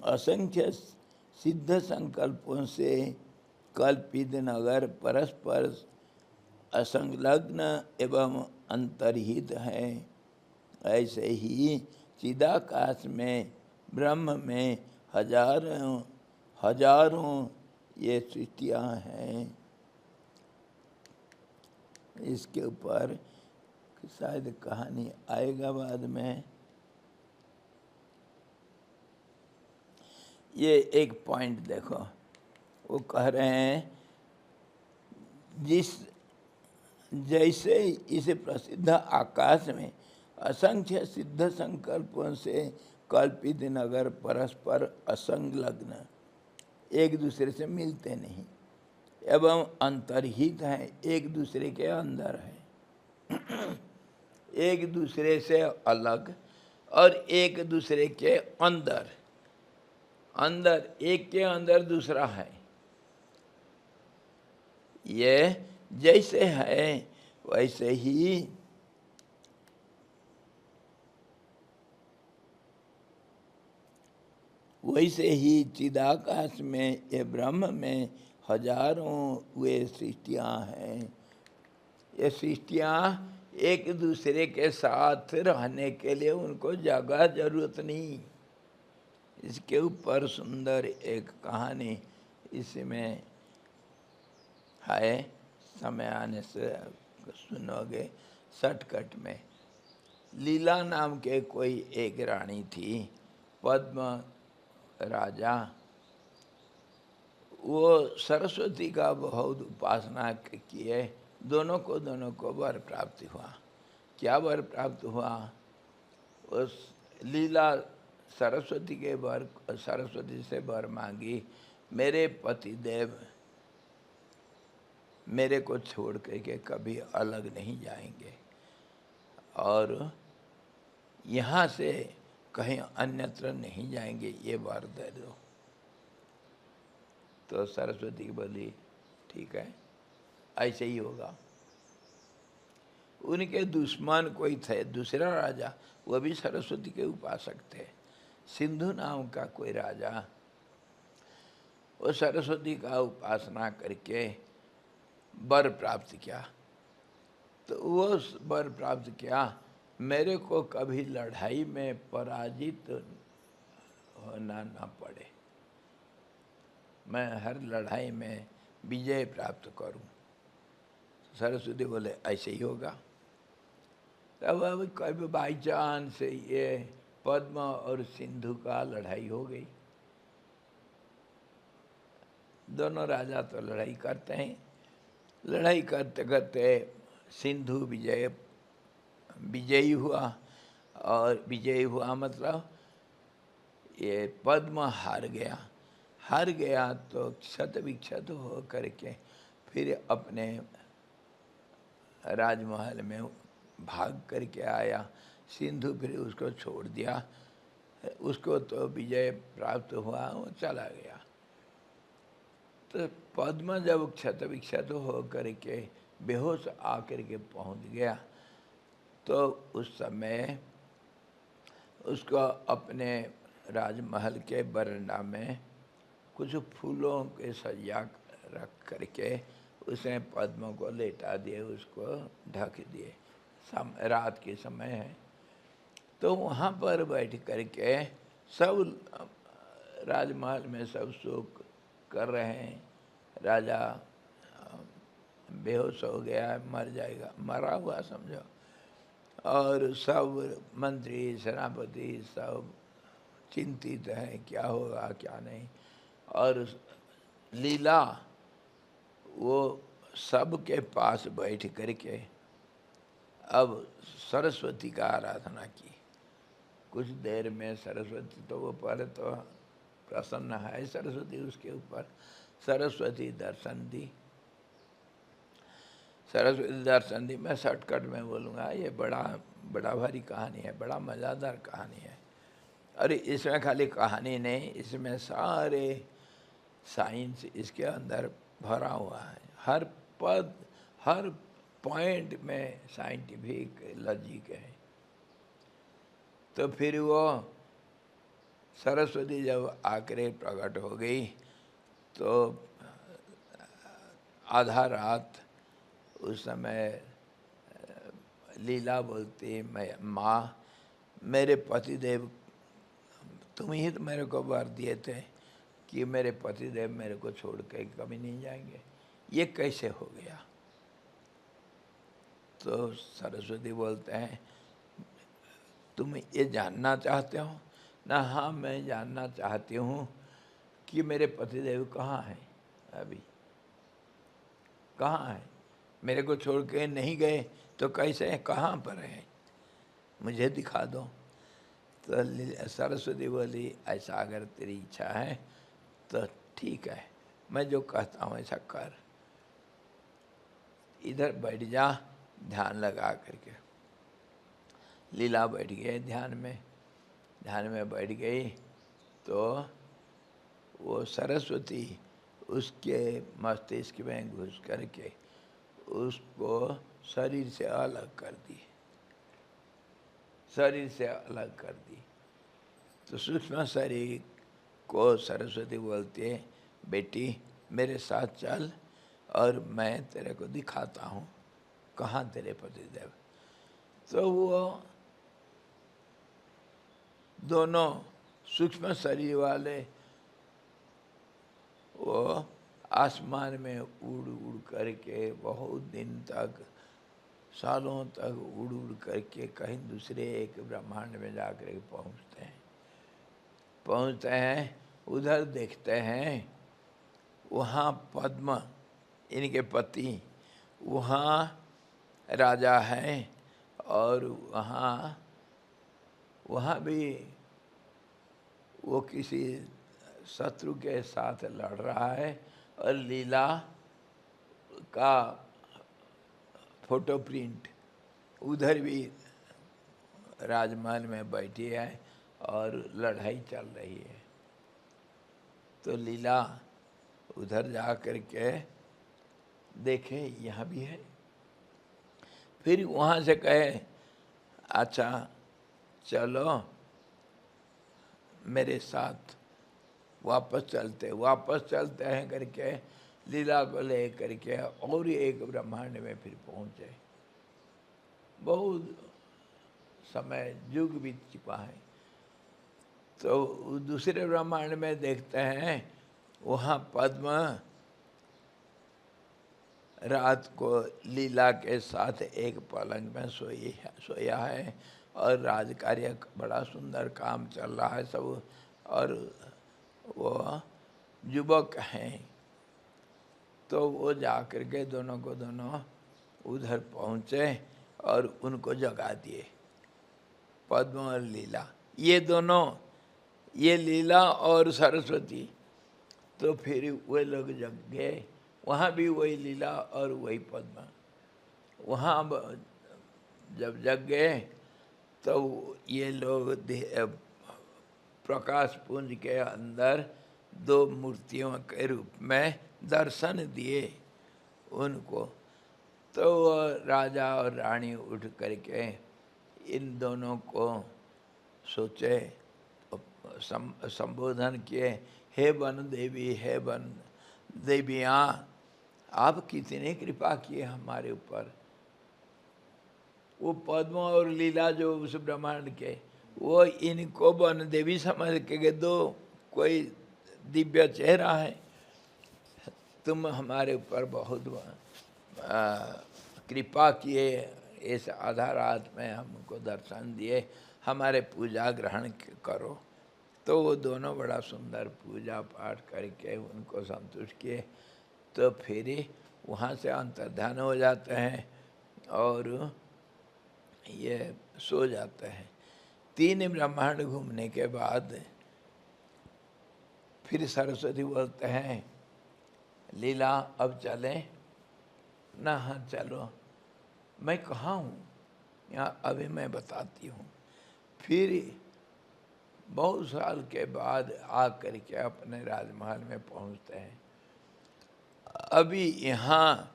असंख्य सिद्ध संकल्पों से कल्पित नगर परस्पर असंलग्न एवं अंतर्हित हैं, ऐसे ही चिदाकाश में ब्रह्म में हजारों ये सृष्टियाँ हैं। इसके ऊपर शायद कहानी आएगा बाद में। ये एक पॉइंट देखो, वो कह रहे हैं जैसे इस प्रसिद्ध आकाश में असंख्य सिद्ध संकल्पों से कल्पित नगर परस्पर असंलग्न, एक दूसरे से मिलते नहीं एवं अंतर्हित हैं, एक दूसरे के अंदर है। एक दूसरे से अलग और एक दूसरे के अंदर, अंदर एक के अंदर दूसरा है। ये जैसे है वैसे ही चिदाकाश में, ये ब्रह्म में हजारों वे सृष्टियाँ हैं। ये सृष्टियाँ एक दूसरे के साथ रहने के लिए उनको जगह जरूरत नहीं। इसके ऊपर सुंदर एक कहानी इसमें है, समय आने से सुनोगे शॉर्टकट में। लीला नाम के कोई एक रानी थी, पद्म राजा। वो सरस्वती का बहुत उपासना किए, दोनों को वर प्राप्त हुआ। क्या वर प्राप्त हुआ? उस लीला सरस्वती से वर मांगी, मेरे पतिदेव मेरे को छोड़ के कभी अलग नहीं जाएंगे और यहाँ से कहीं अन्यत्र नहीं जाएंगे, ये वर दे दो। तो सरस्वती बोली ठीक है, ऐसे ही होगा। उनके दुश्मन कोई थे, दूसरा राजा, वो भी सरस्वती के उपासक थे। सिंधु नाम का कोई राजा, वो सरस्वती का उपासना करके वर प्राप्त किया। तो वो वर प्राप्त किया, मेरे को कभी लड़ाई में पराजित होना ना पड़े, मैं हर लड़ाई में विजय प्राप्त करूं। सरस्वती बोले ऐसे ही होगा। तब अब कभी बाई चांस ये पद्म और सिंधु का लड़ाई हो गई। दोनों राजा तो लड़ाई करते हैं, लड़ाई करते करते सिंधु विजयी हुआ। और विजयी हुआ मतलब ये पद्म हार गया तो क्षत विक्षत हो करके फिर अपने राजमहल में भाग करके आया। सिंधु फिर उसको छोड़ दिया, उसको तो विजय प्राप्त हुआ, वो चला गया। तो पद्म जब क्षत विक्षत हो करके बेहोश आकर के पहुंच गया, तो उस समय उसको अपने राजमहल के बरंडा में कुछ फूलों के सज्जा रख करके उसने पद्म को लेटा दिए, उसको ढक दिए। रात के समय है, तो वहाँ पर बैठ करके सब राजमहल में सब शोक कर रहे हैं। राजा बेहोश हो गया, मर जाएगा, मरा हुआ समझो। और सब मंत्री सेनापति सब चिंतित हैं, क्या होगा क्या नहीं। और लीला वो सब के पास बैठ करके अब सरस्वती का आराधना की। कुछ देर में सरस्वती, तो वो पहले तो प्रसन्न है सरस्वती उसके ऊपर, सरस्वती दर्शन दी। सरस्वती दर्शन दी, मैं शॉर्टकट में बोलूँगा, ये बड़ा भारी कहानी है, बड़ा मज़ेदार कहानी है। और इसमें खाली कहानी नहीं, इसमें सारे साइंस इसके अंदर भरा हुआ है। हर पद, हर पॉइंट में साइंटिफिक लॉजिक है। तो फिर वो सरस्वती जब आकर प्रकट हो गई, तो आधा रात उस समय लीला बोलती, मैं माँ, मेरे पतिदेव, तुम ही तो मेरे को वर दिए थे कि मेरे पतिदेव मेरे को छोड़ के कभी नहीं जाएंगे, ये कैसे हो गया? तो सरस्वती बोलते हैं, तुम ये जानना चाहते हो ना? हाँ, मैं जानना चाहती हूँ कि मेरे पतिदेव कहाँ हैं, अभी कहाँ हैं? मेरे को छोड़ के नहीं गए तो कैसे हैं, कहाँ पर हैं, मुझे दिखा दो। तो सरस्वती बोली, ऐसा अगर तेरी इच्छा है तो ठीक है, मैं जो कहता हूँ ऐसा कर, इधर बैठ जा ध्यान लगा करके। लीला बैठ गए ध्यान में बैठ गई तो वो सरस्वती उसके मस्तिष्क में घुस करके उसको शरीर से अलग कर दी, तो सूक्ष्म शरीर को सरस्वती बोलती है, बेटी मेरे साथ चल और मैं तेरे को दिखाता हूँ कहाँ तेरे पतिदेव। तो वो दोनों सूक्ष्म शरीर वाले वो आसमान में उड़ करके बहुत दिन तक, सालों तक उड़ करके कहीं दूसरे एक ब्रह्मांड में जाकर के पहुँचते हैं। उधर देखते हैं वहाँ पद्म इनके पति वहाँ राजा हैं और वहाँ भी वो किसी शत्रु के साथ लड़ रहा है और लीला का फोटो प्रिंट उधर भी राजमहल में बैठी है और लड़ाई चल रही है। तो लीला उधर जा कर के देखे यहाँ भी है, फिर वहाँ से कहे अच्छा चलो मेरे साथ वापस चलते हैं करके लीला को ले करके और एक ब्रह्मांड में फिर पहुँचे। बहुत समय युग बीत चुका है तो दूसरे ब्रह्मांड में देखते हैं वहाँ पद्म रात को लीला के साथ एक पलंग में सोया है और राजकार्य बड़ा सुंदर काम चल रहा है सब, और वो युवक हैं तो वो जा कर के दोनों को दोनों उधर पहुँचे और उनको जगा दिए, पद्म और लीला, ये दोनों, ये लीला और सरस्वती। तो फिर वे लोग जग गए, वहाँ भी वही लीला और वही पद्म। वहाँ जब जग गए तो ये लोग प्रकाश पुंज के अंदर दो मूर्तियों के रूप में दर्शन दिए उनको। तो राजा और रानी उठ करके इन दोनों को सोचे, संबोधन किए, हे वन देवी, हे वन देवियाँ, आप कितने कृपा किए हमारे ऊपर। वो पद्म और लीला जो उस ब्रह्मांड के, वो इनको वन देवी समझ के दो कोई दिव्य चेहरा है, तुम हमारे ऊपर बहुत कृपा किए, इस आधा रात में हमको दर्शन दिए, हमारे पूजा ग्रहण करो। तो वो दोनों बड़ा सुंदर पूजा पाठ करके उनको संतुष्ट किए। तो फिर वहाँ से अंतर्ध्यान हो जाते हैं और ये सो जाते हैं। 3 ब्रह्मांड घूमने के बाद फिर सरस्वती बोलते हैं, लीला अब चलें ना? हाँ चलो। मैं कहाँ हूँ? यहाँ अभी मैं बताती हूँ। फिर बहुत साल के बाद आ कर के अपने राजमहल में पहुँचते हैं। अभी यहाँ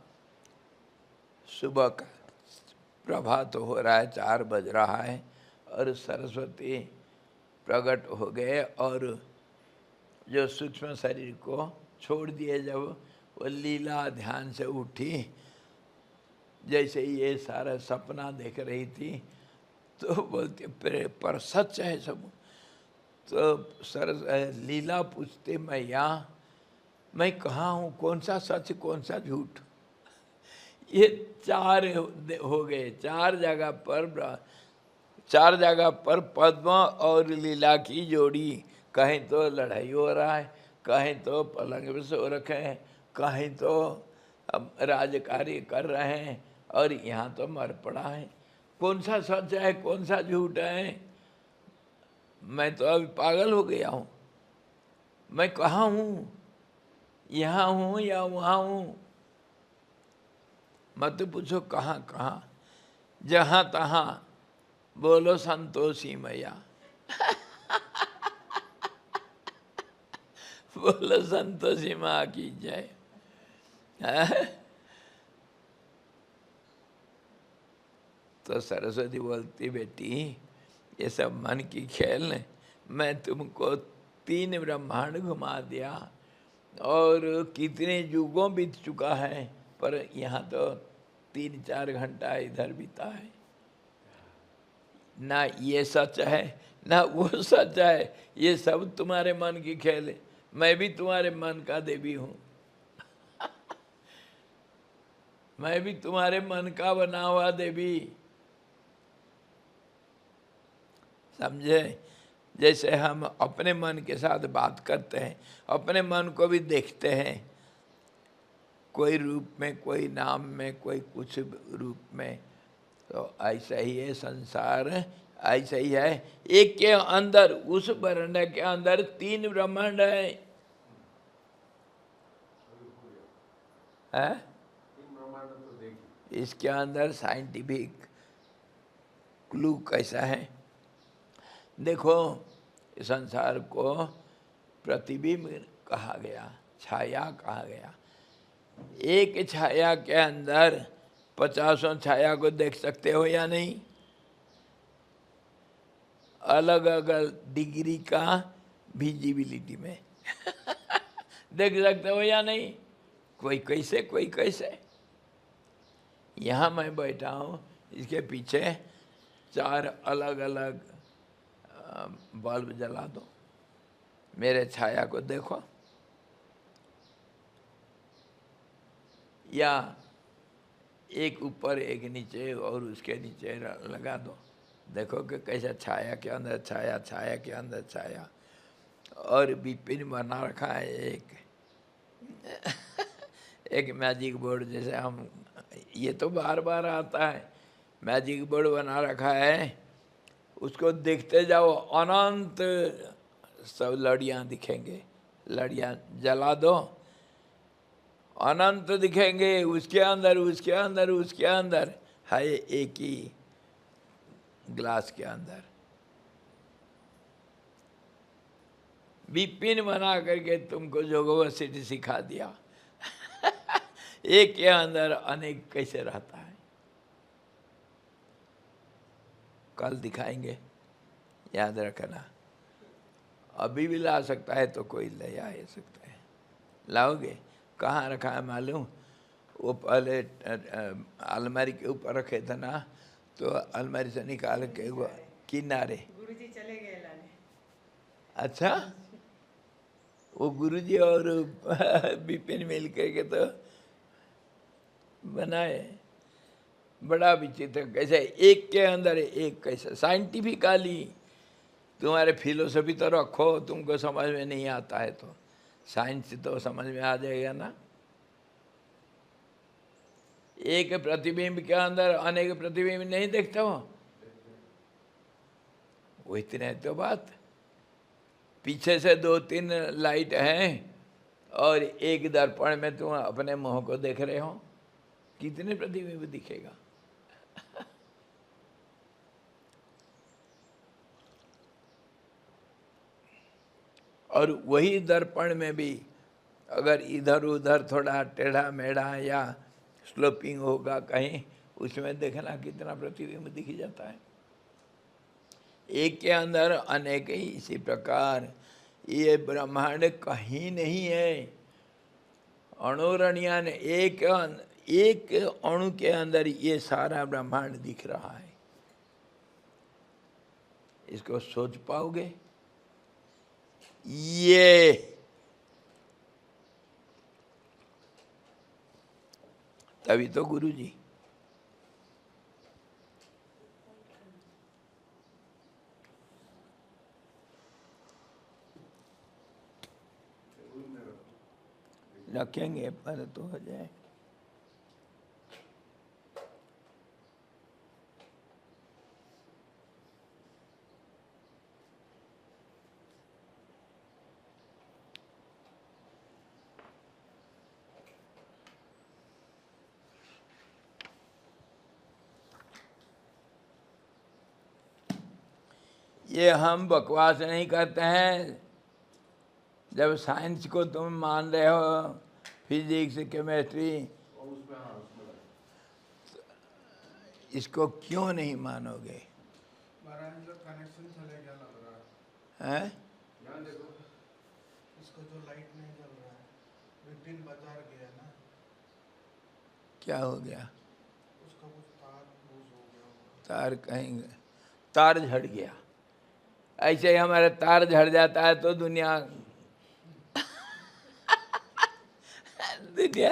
सुबह का प्रभात हो रहा है, 4 बज रहा है और सरस्वती प्रकट हो गए और जो सूक्ष्म शरीर को छोड़ दिए, जब वो लीला ध्यान से उठी, जैसे ये सारा सपना देख रही थी तो बोलती पर सच है सब। तो लीला पूछते मैं कहाँ हूँ, कौन सा सच कौन सा झूठ। ये 4 हो गए, 4 जगह पर पद्म और लीला की जोड़ी, कहीं तो लड़ाई हो रहा है, कहीं तो पलंग पे सो रखे हैं, कहीं तो राजकार्य कर रहे हैं और यहाँ तो मर पड़ा है। कौन सा सच है कौन सा झूठ है? मैं तो अभी पागल हो गया हूँ। मैं कहाँ हूँ? यहाँ हूँ या वहाँ हूँ? मत पूछो कहाँ कहाँ, जहाँ तहाँ बोलो संतोषी मैया। बोलो संतोषी माँ की जय। तो सरस्वती बोलती, बेटी ये सब मन की खेल है, मैं तुमको 3 ब्रह्मांड घुमा दिया और कितने युगों बीत चुका है, पर यहाँ तो 3-4 घंटा इधर बीता है। ना ये सच है ना वो सच है, ये सब तुम्हारे मन की खेल है। मैं भी तुम्हारे मन का देवी हूँ। मैं भी तुम्हारे मन का बना हुआ देवी, समझे? जैसे हम अपने मन के साथ बात करते हैं, अपने मन को भी देखते हैं, कोई रूप में, कोई नाम में, कोई कुछ रूप में। तो ऐसा ही है संसार, ऐसा ही है। एक के अंदर, उस बरंडे के अंदर 3 ब्रह्मांड है। है? इसके अंदर साइंटिफिक क्लू कैसा है देखो। संसार को प्रतिबिंब कहा गया, छाया कहा गया। एक छाया के अंदर 50 छाया को देख सकते हो या नहीं? अलग अलग डिग्री का विजिबिलिटी में देख सकते हो या नहीं? कोई कैसे, कोई कैसे। यहाँ मैं बैठा हूँ, इसके पीछे 4 अलग अलग बल्ब जला दो, मेरे छाया को देखो। या एक ऊपर एक नीचे और उसके नीचे लगा दो, देखो कि कैसा छाया के अंदर छाया, छाया के अंदर छाया। और विपिन बना रखा है एक मैजिक बोर्ड, जैसे हम, ये तो बार बार आता है, मैजिक बोर्ड बना रखा है, उसको देखते जाओ, अनंत सब लड़ियाँ दिखेंगे। लड़ियाँ जला दो, अनंत दिखेंगे, उसके अंदर, उसके अंदर, उसके अंदर है एक ही ग्लास के अंदर। विपिन बना करके तुमको जोगोवर्सिटी सिखा दिया। एक के अंदर अनेक कैसे रहता है, कल दिखाएंगे, याद रखना। अभी भी ला सकता है तो कोई ले आ सकता है। लाओगे? कहाँ रखा है मालूम? वो पहले अलमारी के ऊपर रखे थे ना, तो अलमारी से निकाल के वो किनारे। गुरुजी चले गए लाने। अच्छा, वो गुरुजी और विपिन मिल करके तो बनाए। बड़ा विचित्र, कैसे एक के अंदर एक, कैसे साइंटिफिकली। तुम्हारे फिलोसफी तो रखो, तुमको समझ में नहीं आता है तो साइंस तो समझ में आ जाएगा ना। एक प्रतिबिंब के अंदर अनेक प्रतिबिंब नहीं देखते हो, वो इतने तो बात। पीछे से 2-3 लाइट हैं और एक दर्पण में तुम अपने मुंह को देख रहे हो, कितने प्रतिबिंब दिखेगा? और वही दर्पण में भी अगर इधर उधर थोड़ा टेढ़ा मेढ़ा या स्लोपिंग होगा कहीं, उसमें देखना कितना प्रतिबिंब दिख जाता है। एक के अंदर अनेक ही। इसी प्रकार ये ब्रह्मांड कहीं नहीं है, अणुरणियान एक अणु के अंदर ये सारा ब्रह्मांड दिख रहा है। इसको सोच पाओगे? ये तभी तो गुरुजी। रखेंगे पर तो हो जाए। ये हम बकवास नहीं करते हैं। जब साइंस को तुम मान रहे हो, फिजिक्स, केमिस्ट्री, और उसमें हाँ उसमें इसको क्यों नहीं मानोगे? महाराज का कनेक्शन चले गया लग रहा हैं? यहाँ देखो है। इसको जो लाइट नहीं जल रहा है, विपिन बाजार गया ना, क्या हो गया? उसका कुछ तार लूज हो गया होगा। तार कहीं, तार झड़ गया। ऐसे ही हमारे तार झड़ जाता है तो दुनिया दुनिया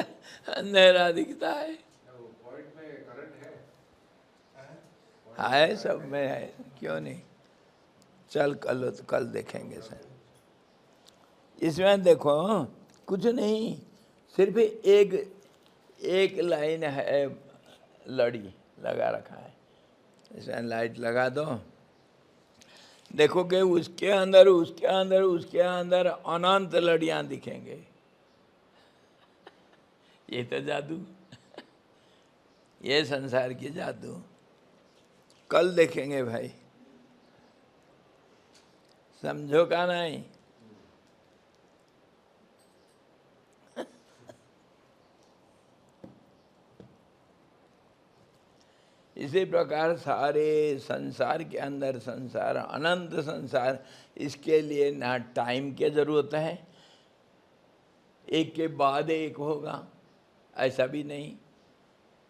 अंधेरा दिखता है। वो पॉइंट में करंट है। है, सब में है, क्यों नहीं। चल कल, तो कल देखेंगे सर। इसमें देखो कुछ नहीं, सिर्फ एक लाइन है, लड़ी लगा रखा है। इसमें लाइट लगा दो, देखोगे उसके अंदर उसके अंदर उसके अंदर अनंत लड़ियां दिखेंगे। ये तो जादू, ये संसार की जादू। कल देखेंगे भाई, समझो का नहीं। इसी प्रकार सारे संसार के अंदर, संसार अनंत संसार, इसके लिए ना टाइम की जरूरत है, एक के बाद एक होगा ऐसा भी नहीं,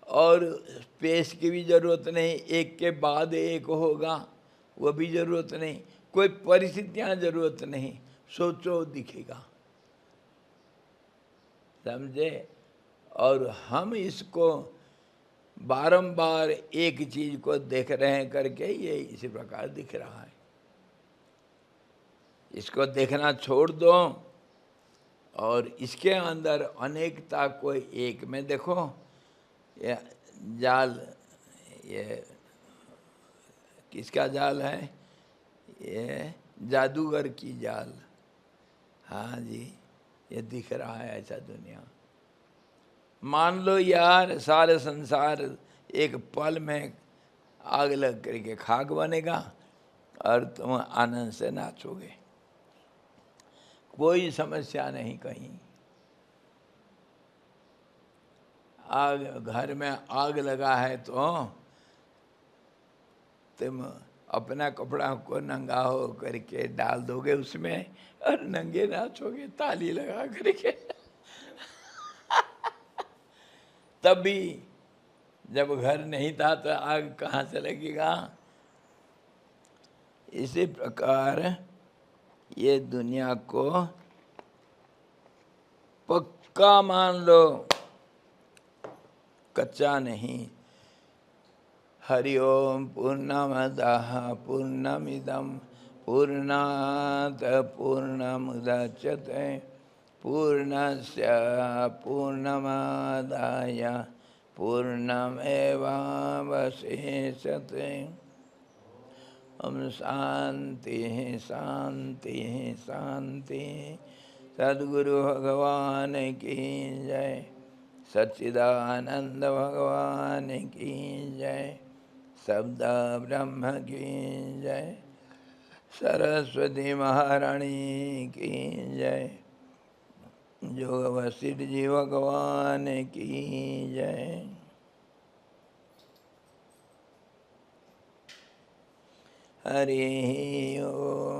और स्पेस की भी जरूरत नहीं, एक के बाद एक होगा वो भी जरूरत नहीं, कोई परिस्थितियां जरूरत नहीं, सोचो दिखेगा, समझे। और हम इसको बारंबार एक चीज को देख रहे हैं करके ये इसी प्रकार दिख रहा है। इसको देखना छोड़ दो और इसके अंदर अनेकता को एक में देखो। ये जाल, ये किसका जाल है? ये जादूगर की जाल। हाँ जी, ये दिख रहा है ऐसा दुनिया। मान लो यार सारे संसार एक पल में आग लग करके खाक बनेगा और तुम आनंद से नाचोगे, कोई समस्या नहीं कहीं। आग, घर में आग लगा है तो तुम अपना कपड़ा को नंगा हो करके डाल दोगे उसमें और नंगे नाचोगे ताली लगा करके। तब भी जब घर नहीं था तो आग कहाँ से लगेगा? इसी प्रकार ये दुनिया को पक्का मान लो, कच्चा नहीं। हरि ओम पूर्णमदः पूर्णमिदं पूर्णात् पूर्णमुदच्यते पूर्णस्य पूर्णमादाय पूर्णमेवावशिष्यते। ओम शांति शांति शांति। सद्गुरु भगवान की जय, सच्चिदानंद भगवान की जय, शब्द ब्रह्म की जय, सरस्वती महारानी की जय, जोग वशिष्ठ जी भगवान की जय। हरि ओम।